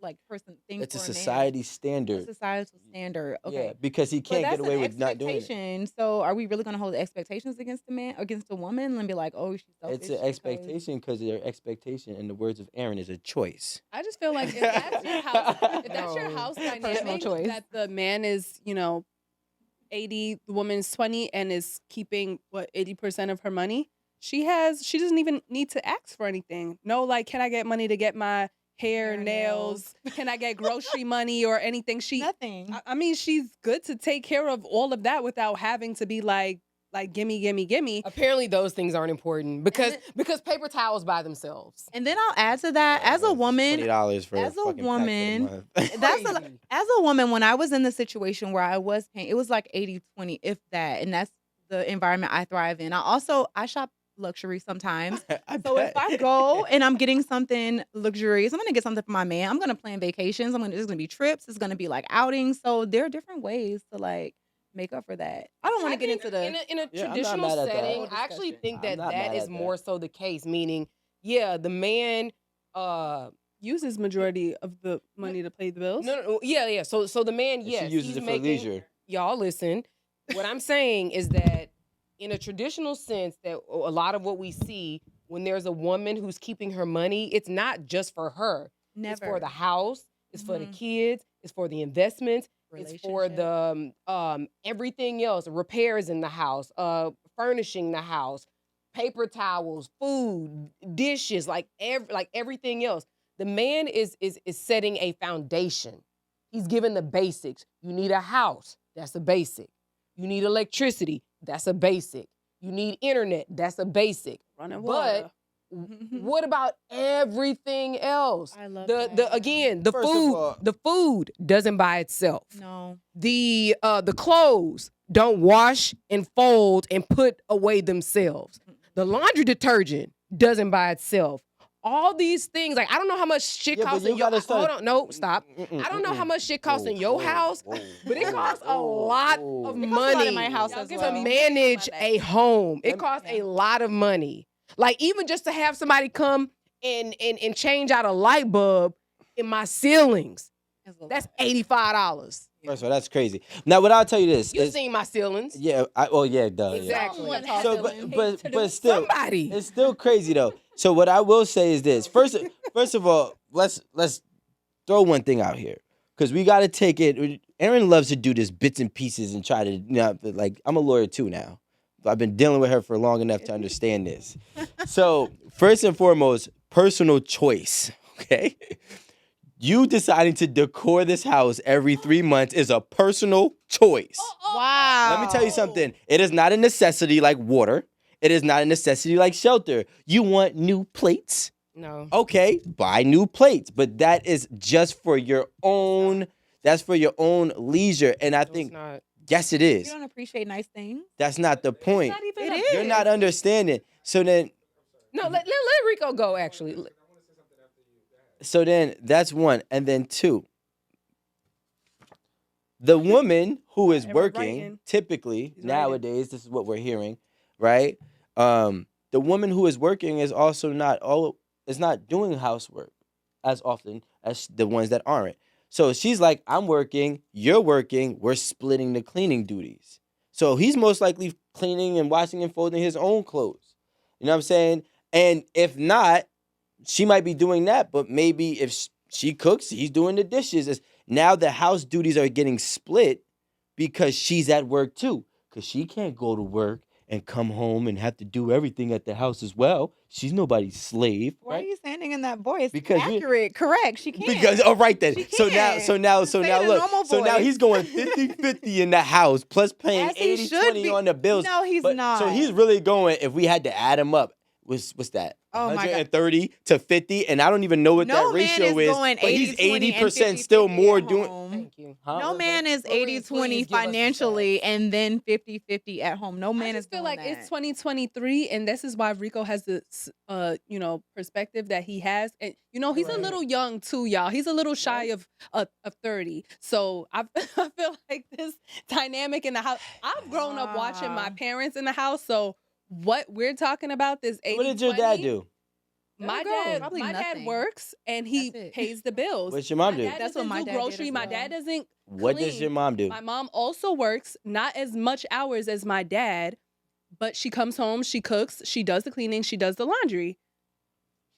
like person thing It's a for a man? society A standard. societal standard. Yeah, Okay. because he But can't that's get away an with not doing it. expectation. So are we really going to hold expectations against a man, against a woman, and be like, "Oh, she's selfish"? It's an expectation because their expectation, in the words of Aaron, is a choice. I just feel like if that's your house, if that's your No. house Personal dynamic, choice. that the man is, 80, the woman's 20, and is keeping 80% of her money. She doesn't even need to ask for anything. No, like, can I get money to get my hair, Hair, nails? Can I get grocery money or anything? Nothing. I mean, she's good to take care of all of that without having to be like gimme, gimme, gimme. Apparently, those things aren't important because paper towels by themselves. And then I'll add to that, as a woman, $20 for as a fucking pack for the woman, month. that's Crazy. as a woman, when I was in the situation where I was paying, it was like 80-20, if that, and that's the environment I thrive in. I shop luxury sometimes. So if I go and I'm getting something luxurious, I'm gonna get something for my man. I'm gonna plan vacations. There's gonna be trips. It's gonna be like outings. So there are different ways to like make up for that. I don't want to get think into the. in a Yeah, I'm not traditional mad at that. setting. Whole I actually discussion. think I'm that not that mad is at more that. so the case. Meaning, yeah, the man. Uses majority of the money to pay the bills. No, yeah. So the man, And yes, she uses he's it for making, leisure. Y'all listen. What I'm saying is that in a traditional sense, that a lot of what we see when there's a woman who's keeping her money, it's not just for her. Never. It's for the house. It's for the Mhm. kids. It's for the investments. It's for Relationship. the everything else, repairs in the house, furnishing the house, paper towels, food, dishes, like everything else. The man is setting a foundation. He's given the basics. You need a house. That's a basic. You need electricity. That's a basic. You need internet. That's a basic. Running But water. what about everything else? I love the that. again, the First of food. all- The food doesn't by itself. No. The clothes don't wash and fold and put away themselves. The laundry detergent doesn't by itself. All these things, like I don't know how much shit Yeah, but costs you in your gotta start- hold on, no, stop. I don't know how much shit costs in your house, but it costs a lot of It costs a money lot in my house Y'all as give well. to me manage my a home. It Let me- costs a lot of money. Like even just to have somebody come and change out a light bulb in my ceilings, that's $85. First of all, that's crazy. Now, what I'll tell you this You is, seen my ceilings? yeah, yeah, duh. Yeah. Exactly. So, but still, Somebody. it's still crazy though. So what I will say is this: first of all, let's throw one thing out here because we got to take it. Erin loves to do this bits and pieces and try to, like I'm a lawyer too now. I've been dealing with her for long enough to understand this. So first and foremost, personal choice. Okay, you deciding to decor this house every 3 months is a personal choice. Wow. Let me tell you something. It is not a necessity like water. It is not a necessity like shelter. You want new plates? No. Okay, buy new plates. But that is just for your own. That's for your own leisure. And I It's think, not. yes, it You is. don't appreciate nice things. That's not the point. Not even It a- is. You're not understanding. So then Let Rico go. Actually, that's one. And then two. The woman who is Everyone working, writing. typically He's nowadays, this is what we're hearing, right? The woman who is working is also not doing housework as often as the ones that aren't. So she's like, I'm working, you're working, we're splitting the cleaning duties. So he's most likely cleaning and washing and folding his own clothes. You know what I'm saying? And if not, she might be doing that, but maybe if she cooks, he's doing the dishes. Now the house duties are getting split, because she's at work too. Because she can't go to work and come home and have to do everything at the house as well. She's nobody's slave, Why are right? you sounding in that voice? Because you- accurate, correct. She can't. Because all right then. She So now can't. so now Say it in look. normal So now he's voice. going 50-50 in the house plus paying As he 80-20 should be. on the bills. No, he's So not. he's really going, if we had to add him up, what's that? Oh my God. 130 to 50, and I don't even know what No that man ratio is is. going But he's 80-20 and 80% still 50-50 more at doing. home. Thank you. Huh? No man is Marie, 80-20 please give us the financially stats. and then 50-50 at home. No man I is just feel doing like that. it's 2023, and this is why Rico has this, perspective that he has, and he's a Right. little young too, y'all. He's a little shy of 30, so I I feel like this dynamic in the house. I've grown up watching my Wow. parents in the house, so what we're talking about this 80 What did your dad do? My There you go. dad, Probably my dad nothing. works and he That's it. pays the bills. What's your mom My do? dad That's what doesn't my do dad did grocery. as My well. dad doesn't What does clean. your mom do? My mom also works, not as much hours as my dad, but she comes home, she cooks, she does the cleaning, she does the laundry.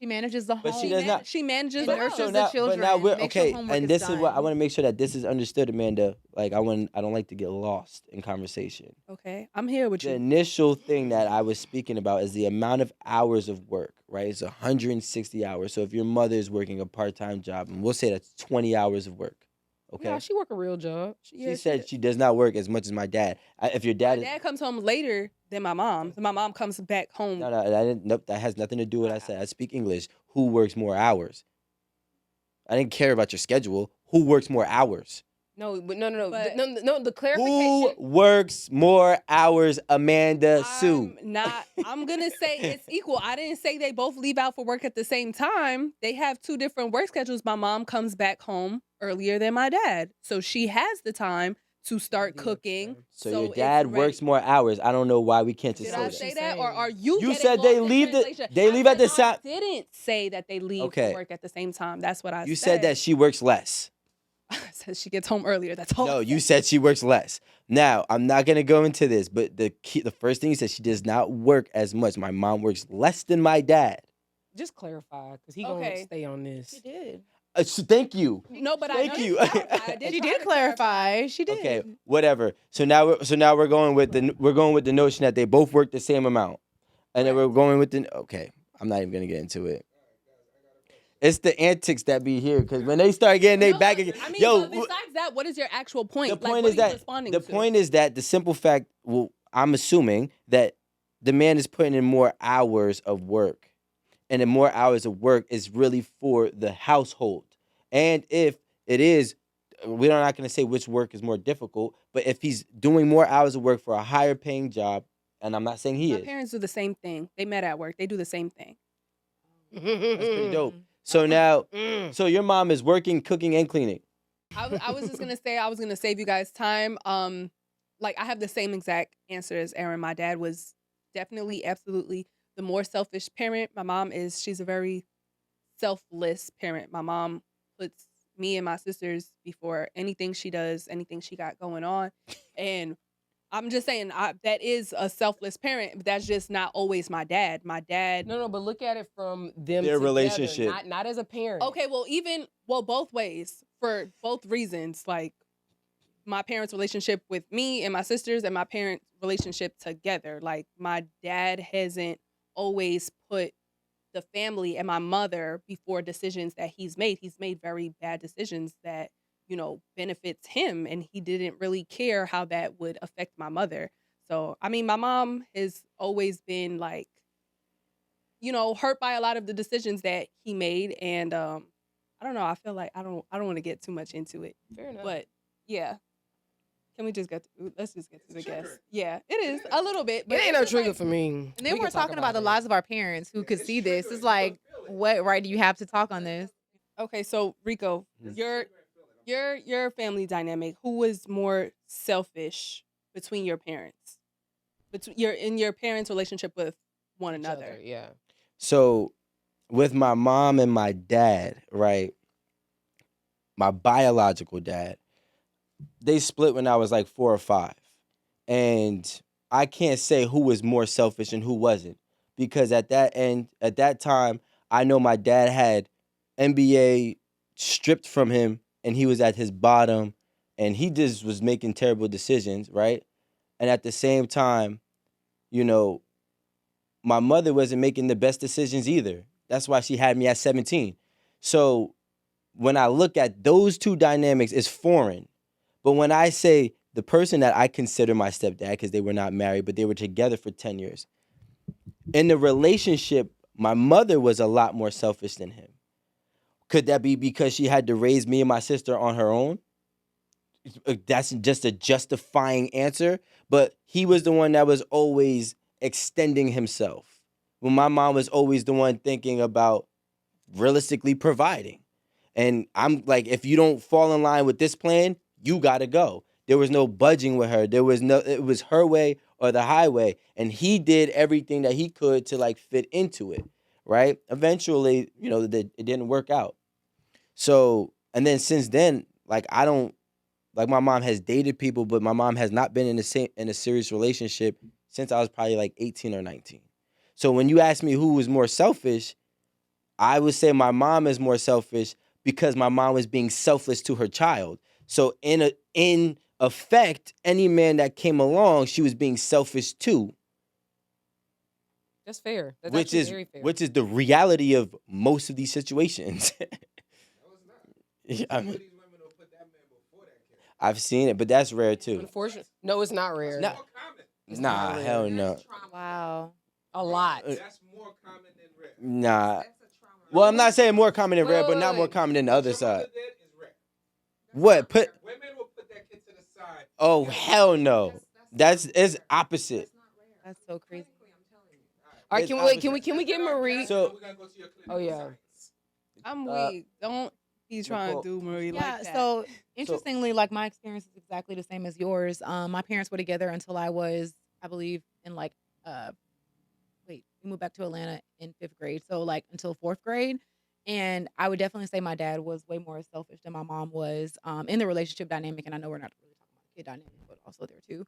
She manages the But home. she does not. She manages And the nurtures house. the now, but children, now we're make sure okay, homework and is this is what I done. want to make sure that this is understood, Amanda. Like I don't like to get lost in conversation. Okay, I'm here with The you. initial thing that I was speaking about is the amount of hours of work, right? It's 160 hours. So if your mother is working a part-time job, and we'll say that's 20 hours of work, okay? Yeah, she work a real job. She said she does not work as much as my dad. If your my dad is dad comes home later than my mom. My mom comes back home. no, I didn't. Nope, that has nothing to do with what I said. I speak English. Who works more hours? I didn't care about your schedule. Who works more hours? No, but But- no. The Who clarification. works more hours, Amanda Sue? I'm gonna say it's equal. I didn't say they both leave out for work at the same time. They have two different work schedules. My mom comes back home earlier than my dad, so she has the time to start cooking. So your it's dad ready. works more hours. I don't know why we can't just Did say I that. say She's that, or saying. are you? You getting said they lost in leave the- translation? they I leave at said the sa- I didn't say that they leave Okay. for work at the same time. That's what I You said. said that she works less. Says she gets home earlier. That's all. No, I you said. said she works less. Now, I'm not gonna go into this, but the first thing you said, she does not work as much. My mom works less than my dad. Just clarify, because he Okay. gonna stay on this. She did. So thank you. No, but Thank I you. She did clarify. She did. Okay, whatever. So now we're going with the notion that they both work the same amount, and then we're going with the okay. I'm not even gonna get into it. It's the antics that be here because when they start getting they back again, I mean, yo. but besides that, what is your actual point? The Like, point what is are you that responding the to? point is that the simple fact. Well, I'm assuming that the man is putting in more hours of work, and the more hours of work is really for the household. And if it is, we're not going to say which work is more difficult, but if he's doing more hours of work for a higher paying job, and I'm not saying he My is, parents do the same thing. They met at work. They do the same thing. that's pretty dope. So now, so your mom is working, cooking, and cleaning. I was just gonna say I was gonna save you guys time. Like I have the same exact answer as Aaron. My dad was definitely, absolutely the more selfish parent. My mom is. She's a very selfless parent. My mom puts me and my sisters before anything she does, anything she got going on, and I'm just saying that is a selfless parent, but that's just not always my dad. My dad. No, but look at it from them Their together, relationship. not as a parent. Okay, well, both ways for both reasons. Like my parents' relationship with me and my sisters, and my parents' relationship together. Like my dad hasn't always put the family and my mother before decisions that he's made. He's made very bad decisions that benefits him, and he didn't really care how that would affect my mother. So I mean, my mom has always been like, hurt by a lot of the decisions that he made, and I don't know. I feel like I don't want to get too much into it, Fair enough. but yeah. Can we just let's just get to the guess. Yeah, it is a little bit. It ain't it's no just trigger like- for me. And then We we're can talk talking about the it. lives of our parents who could see this. It's like, what right do you have to talk on this? Okay, so Rico, your family dynamic. Who was more selfish between your parents? In your parents' relationship with one Each another. other, yeah. So, with my mom and my dad, right? My biological dad, they split when I was like 4 or 5. And I can't say who was more selfish and who wasn't. Because at that time, I know my dad had NBA stripped from him and he was at his bottom and he just was making terrible decisions, right? And at the same time, you know, my mother wasn't making the best decisions either. That's why she had me at 17. So when I look at those two dynamics, it's foreign. But when I say the person that I consider my stepdad, because they were not married, but they were together for 10 years, in the relationship, my mother was a lot more selfish than him. Could that be because she had to raise me and my sister on her own? That's just a justifying answer. But he was the one that was always extending himself. When my mom was always the one thinking about realistically providing. And I'm like, if you don't fall in line with this plan, you gotta go. There was no budging with her. It was her way or the highway. And he did everything that he could to like fit into it, right? Eventually, it didn't work out. So, and then since then, like my mom has dated people, but my mom has not been in a serious relationship since I was probably like 18 or 19. So when you ask me who was more selfish, I would say my mom is more selfish because my mom was being selfless to her child. So in effect, any man that came along, she was being selfish too. That's fair. That's which actually is very fair. which is the reality of most of these situations. Yeah, I've seen it, but that's rare too. Unfortunately, no, it's not rare. Nah, hell no. Wow. A lot. That's more common than rare. Nah. Well, I'm not saying more common than rare, but not more common than the other side. What? Women will put that kid to the side. Oh, hell no. It's opposite. That's so crazy. All right, It's can we get Marie? So- we're gonna go to your clinic. Oh yeah. I'm weak. Don't be trying Nicole. to do Marie Yeah, like that. so interestingly, like my experience is exactly the same as yours. My parents were together until I was, I believe, in like we moved back to Atlanta in 5th grade. So like until 4th grade. And I would definitely say my dad was way more selfish than my mom was in the relationship dynamic. And I know we're not really talking about the kid dynamic, but also there too.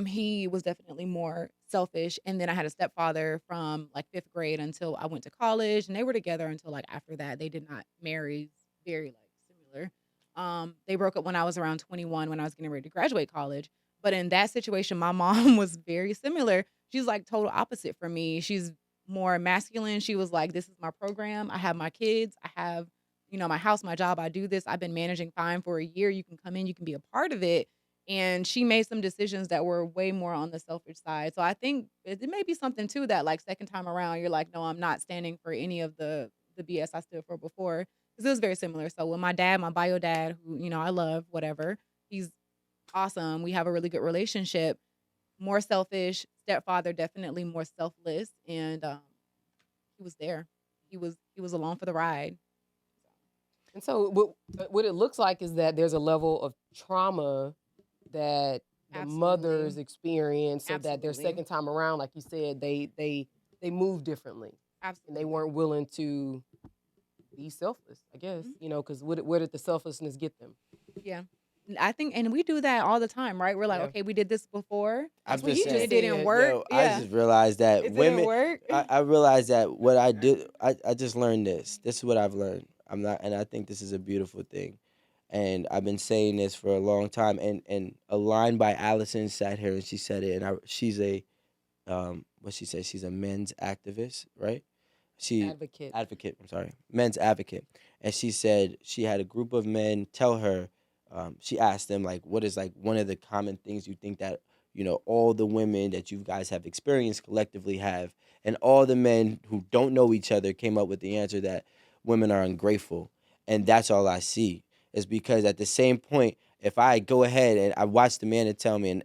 He was definitely more selfish. And then I had a stepfather from like 5th grade until I went to college, and they were together until like after that. They did not marry, very like similar. They broke up when I was around 21 when I was getting ready to graduate college. But in that situation, my mom was very similar. She's like total opposite from me. She's more masculine. She was like, this is my program. I have my kids. I have, my house, my job. I do this. I've been managing fine for a year. You can come in, you can be a part of it. And she made some decisions that were way more on the selfish side. So I think it may be something too that like second time around, you're like, no, I'm not standing for any of the BS I stood for before. Because it was very similar. So with my dad, my bio dad, who, I love, whatever, he's awesome. We have a really good relationship. More selfish. Stepfather, definitely more selfless. And he was there. He was along for the ride. And so what it looks like is that there's a level of trauma that the Absolutely. mothers experience, so that their Absolutely. second time around, like you said, they move differently, and Absolutely. they weren't willing to be selfless, I guess. Because where did the selflessness get them? Yeah. I think, and we do that all the time, right? We're like, Yeah. okay, we did this before. I'm what just he saying. It didn't said. work. Yo, Yeah. I just realized that It women. didn't work. I realized that what I did. I just learned this. This is what I've learned. And I think this is a beautiful thing. And I've been saying this for a long time. And a line by Allison sat here and she said it. And she's a, what she said. She's a men's activist, right? Advocate. I'm sorry, men's advocate. And she said she had a group of men tell her. She asked them like, what is like one of the common things you think that all the women that you guys have experienced collectively have, and all the men who don't know each other came up with the answer that women are ungrateful, and that's all I see. Is because at the same point, if I go ahead and I watch the man and tell me and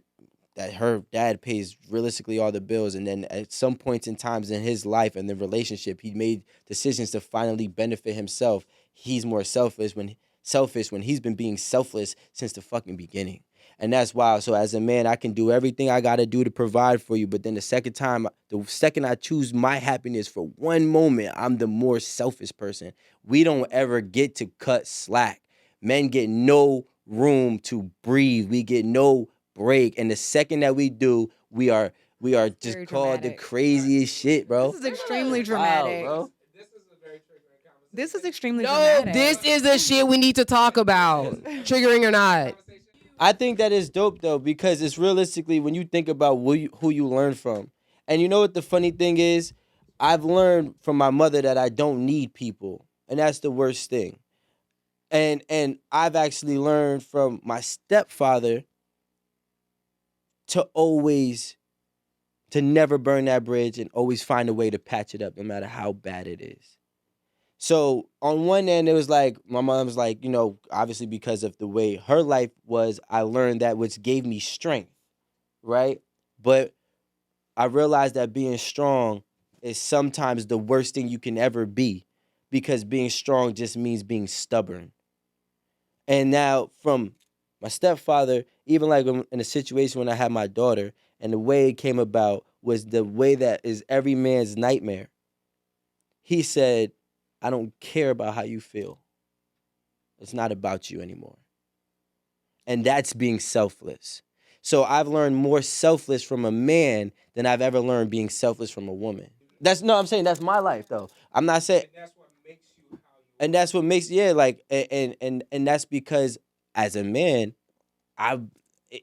that her dad pays realistically all the bills, and then at some points in times in his life and the relationship, he made decisions to finally benefit himself. He's more selfish when he's been being selfless since the fucking beginning. And that's wild. So as a man, I can do everything I gotta do to provide for you, but then the second I choose my happiness for one moment, I'm the more selfish person. We don't ever get to cut slack. Men get no room to breathe. We get no break. And the second that we do, we are just very called the dramatic. craziest shit, bro. This is extremely Wow, dramatic. bro. This is a very triggering conversation. This is extremely No, dramatic. this is the shit we need to talk about, triggering or not. Conversation I think that is dope though, because it's realistically when you think about who you learn from. And you know what the funny thing is? I've learned from my mother that I don't need people. And that's the worst thing. And I've actually learned from my stepfather to always to never burn that bridge and always find a way to patch it up no matter how bad it is. So on one end, it was like my mom was like, obviously because of the way her life was, I learned that which gave me strength, right? But I realized that being strong is sometimes the worst thing you can ever be, because being strong just means being stubborn. And now from my stepfather, even like in a situation when I had my daughter, and the way it came about was the way that is every man's nightmare. He said, I don't care about how you feel. It's not about you anymore. And that's being selfless. So I've learned more selfless from a man than I've ever learned being selfless from a woman. I'm saying that's my life though. I'm not saying, And that's what makes you how you and that's what makes, yeah, like, and that's because as a man, I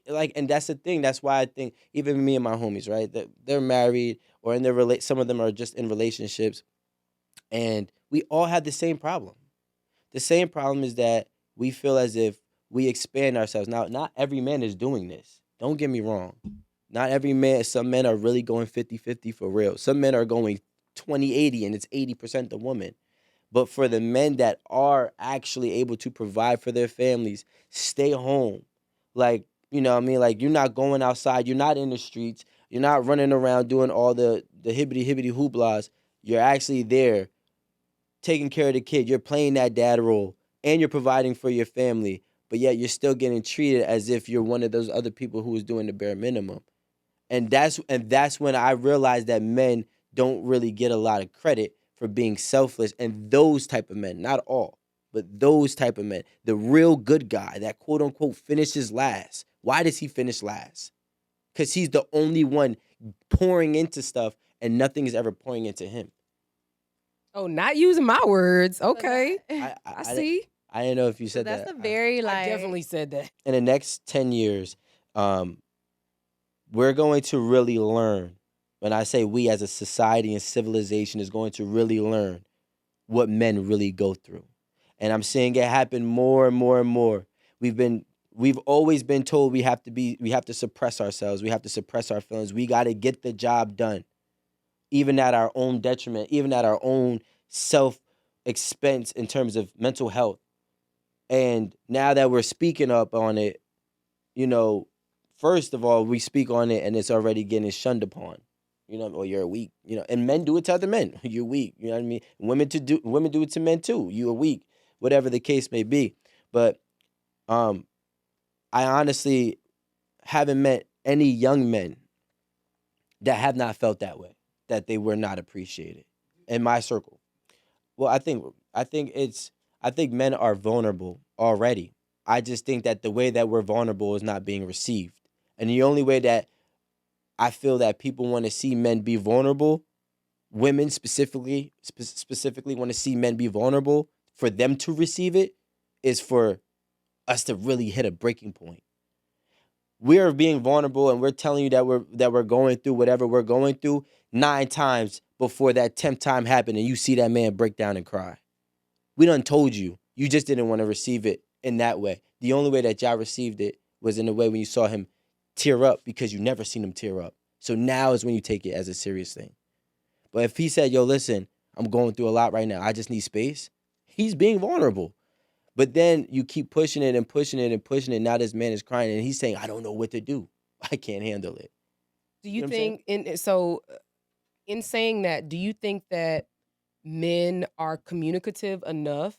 like, and that's the thing. That's why I think even me and my homies, right, that they're married or in their some of them are just in relationships, and we all have the same problem. The same problem is that we feel as if we expand ourselves. Now, not every man is doing this. Don't get me wrong. Not every man. Some men are really going 50-50 for real. Some men are going 20-80, and it's 80% the woman. But for the men that are actually able to provide for their families, stay home. Like, you know what I mean? Like, you're not going outside. You're not in the streets. You're not running around doing all the hibbity hooplas. You're actually there taking care of the kid. You're playing that dad role and you're providing for your family. But yet you're still getting treated as if you're one of those other people who is doing the bare minimum. And that's when I realized that men don't really get a lot of credit for being selfless. And those type of men, not all, but those type of men, the real good guy that quote unquote finishes last. Why does he finish last? Because he's the only one pouring into stuff and nothing is ever pouring into him. Oh, not using my words. So Okay. that- I see. I didn't know if you so said that's that. a very like. I definitely said that. In the next 10 years, we're going to really learn. When I say we as a society and civilization is going to really learn what men really go through. And I'm seeing it happen more and more and more. We've always been told we have to suppress ourselves. We have to suppress our feelings. We got to get the job done, even at our own detriment, even at our own self expense in terms of mental health. And now that we're speaking up on it, you know, first of all, we speak on it and it's already getting shunned upon. Or you're weak. And men do it to other men. You're weak. You know what I mean? Women do it to men too. You are weak, whatever the case may be. But I honestly haven't met any young men that have not felt that way, that they were not appreciated in my circle. Well, I think men are vulnerable already. I just think that the way that we're vulnerable is not being received. And the only way that I feel that people want to see men be vulnerable, women specifically want to see men be vulnerable for them to receive it, is for us to really hit a breaking point. We're being vulnerable and we're telling you that we're going through whatever we're going through 9 times before that 10th time happened and you see that man break down and cry. We done told you. You just didn't want to receive it in that way. The only way that y'all received it was in the way when you saw him tear up, because you never seen him tear up. So now is when you take it as a serious thing. But if he said, yo, listen, I'm going through a lot right now, I just need space, he's being vulnerable. But then you keep pushing it and pushing it and pushing it. Now this man is crying and he's saying, I don't know what to do. I can't handle it. Do You you know what I'm saying? in saying that, do you think that men are communicative enough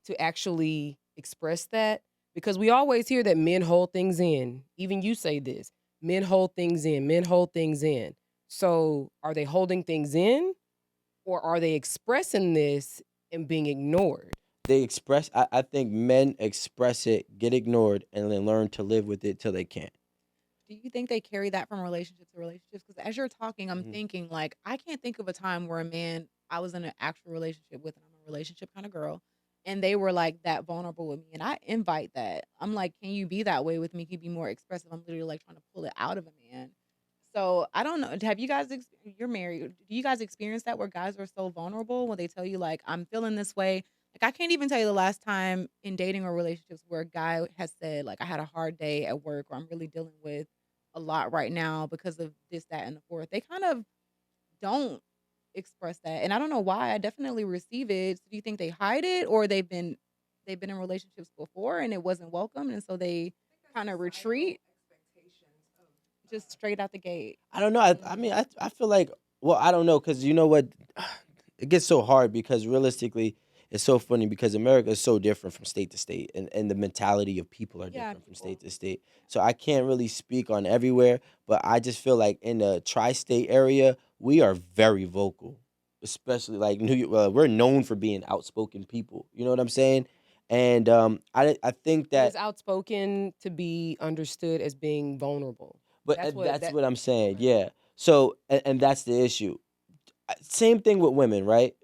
to actually express that? Because we always hear that men hold things in. Even you say this. Men hold things in. Men hold things in. So are they holding things in, or are they expressing this and being ignored? I think men express it, get ignored, and then learn to live with it till they can't. Do you think they carry that from relationship to relationships? Because as you're talking, I'm Mhm. thinking like I can't think of a time where a man I was in an actual relationship with, and I'm a relationship kind of girl. And they were like that vulnerable with me. And I invite that. I'm like, can you be that way with me? Can you be more expressive? I'm literally like trying to pull it out of a man. So I don't know. Have you guys, you're married. Do you guys experience that where guys are so vulnerable when they tell you, like, I'm feeling this way? Like, I can't even tell you the last time in dating or relationships where a guy has said, like, I had a hard day at work, or I'm really dealing with a lot right now because of this, that, and the fourth. They kind of don't express that. And I don't know why. I definitely receive it. So do you think they hide it, or they've been in relationships before and it wasn't welcome, and so they kind of retreat just straight out the gate? I don't know. I mean, I feel like, well, I don't know, because you know what? It gets so hard because realistically, it's so funny because America is so different from state to state, and the mentality of people are Yeah, different from state to state. So I can't really speak on everywhere, but I just feel like in the tri-state area, we are very vocal, especially like New York. We're known for being outspoken people. You know what I'm saying? And I think But it's that, outspoken to be understood as being vulnerable. but That's what that's that. what I'm saying. Yeah. So and that's the issue. Same thing with women, right?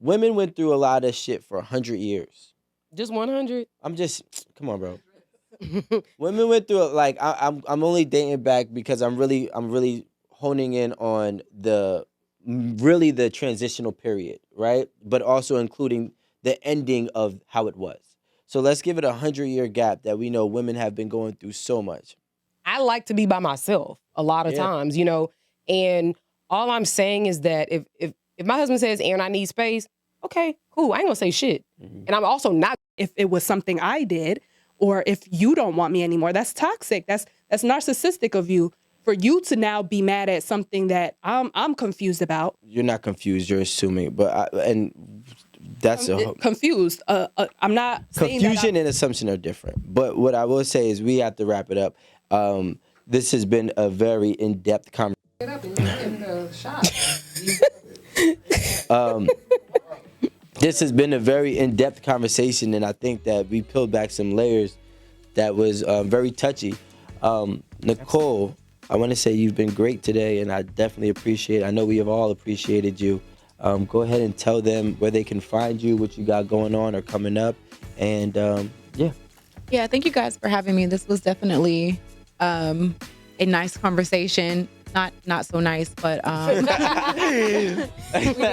Women went through a lot of shit for 100 years. Just 100. I'm just, come on, bro. Women went through it. Like I'm only dating back because I'm really honing in on really the transitional period, right? But also including the ending of how it was. So let's give it a 100-year gap that we know women have been going through so much. I like to be by myself a lot of Yeah. times, and all I'm saying is that if my husband says, Aaron, I need space, okay, cool. I ain't gonna say shit. Mhm. And I'm also not. if it was something I did, or if you don't want me anymore, that's toxic. That's narcissistic of you, for you to now be mad at something that I'm confused about. You're not confused. You're assuming, and that's Confused. I'm not saying that confusion and assumption are different. But what I will say is we have to wrap it up. This has been a very in-depth conversation. Get up and get the shot. This has been a very in-depth conversation, and I think that we peeled back some layers that was very touchy. Nicole, I want to say you've been great today, and I definitely appreciate it. I know we have all appreciated you. Go ahead and tell them where they can find you, what you got going on or coming up, and yeah. Yeah, thank you guys for having me. This was definitely a nice conversation. Not so nice, but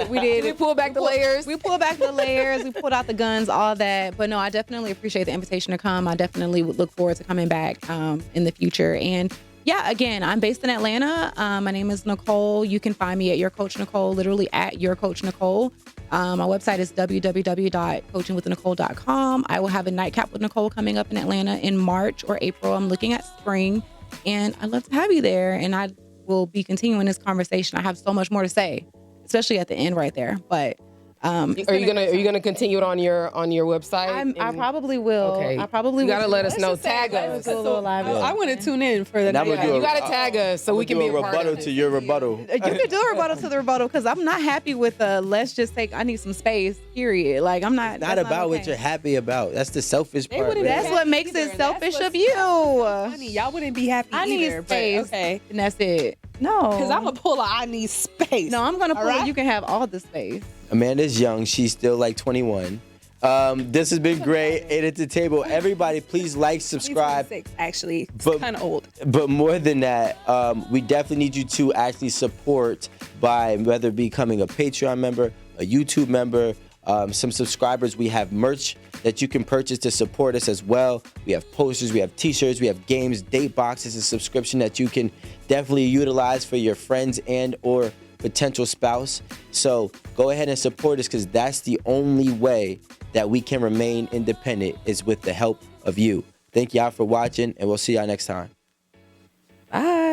we did. We pull back the layers. We pulled back the layers. We pulled out the guns, all that. But no, I definitely appreciate the invitation to come. I definitely would look forward to coming back in the future. And yeah, again, I'm based in Atlanta. My name is Nicole. You can find me at Your Coach Nicole, literally at Your Coach Nicole. My website is www.coachingwithnicole.com. I will have a nightcap with Nicole coming up in Atlanta in March or April. I'm looking at spring, and I'd love to have you there. And I will be continuing this conversation. I have so much more to say, especially at the end right there. But Are you gonna continue it on your website? I probably will. Okay. I probably You will. gotta let us Let's know. just say, Tag let's us. just- Do a little live. I want to tune in for the And I'm next. gonna do You gotta tag us so we can be a part rebuttal of to it. your rebuttal. You can do a rebuttal to the rebuttal because I'm not happy with let's just take, I need some space, period. Like, I'm not. It's not that's about what okay. you're happy about. That's the selfish part. wouldn't man. That's what makes Either, it and that's selfish what's of you. Honey, y'all wouldn't be happy I need either. space. But okay. And that's it. No. Because I'm a puller. I need space. No, I'm going to pull All right? You can have all the space. Amanda's young. She's still like 21. This has been great. Eight at the table. Everybody, please like, subscribe. 26, actually. It's But- kind of old. But more than that, we definitely need you to actually support by whether becoming a Patreon member, a YouTube member, some subscribers. We have merch that you can purchase to support us as well. We have posters, we have t-shirts, we have games, date boxes, a subscription that you can definitely utilize for your friends and or potential spouse. So go ahead and support us, because that's the only way that we can remain independent, is with the help of you. Thank y'all for watching, and we'll see y'all next time. Bye.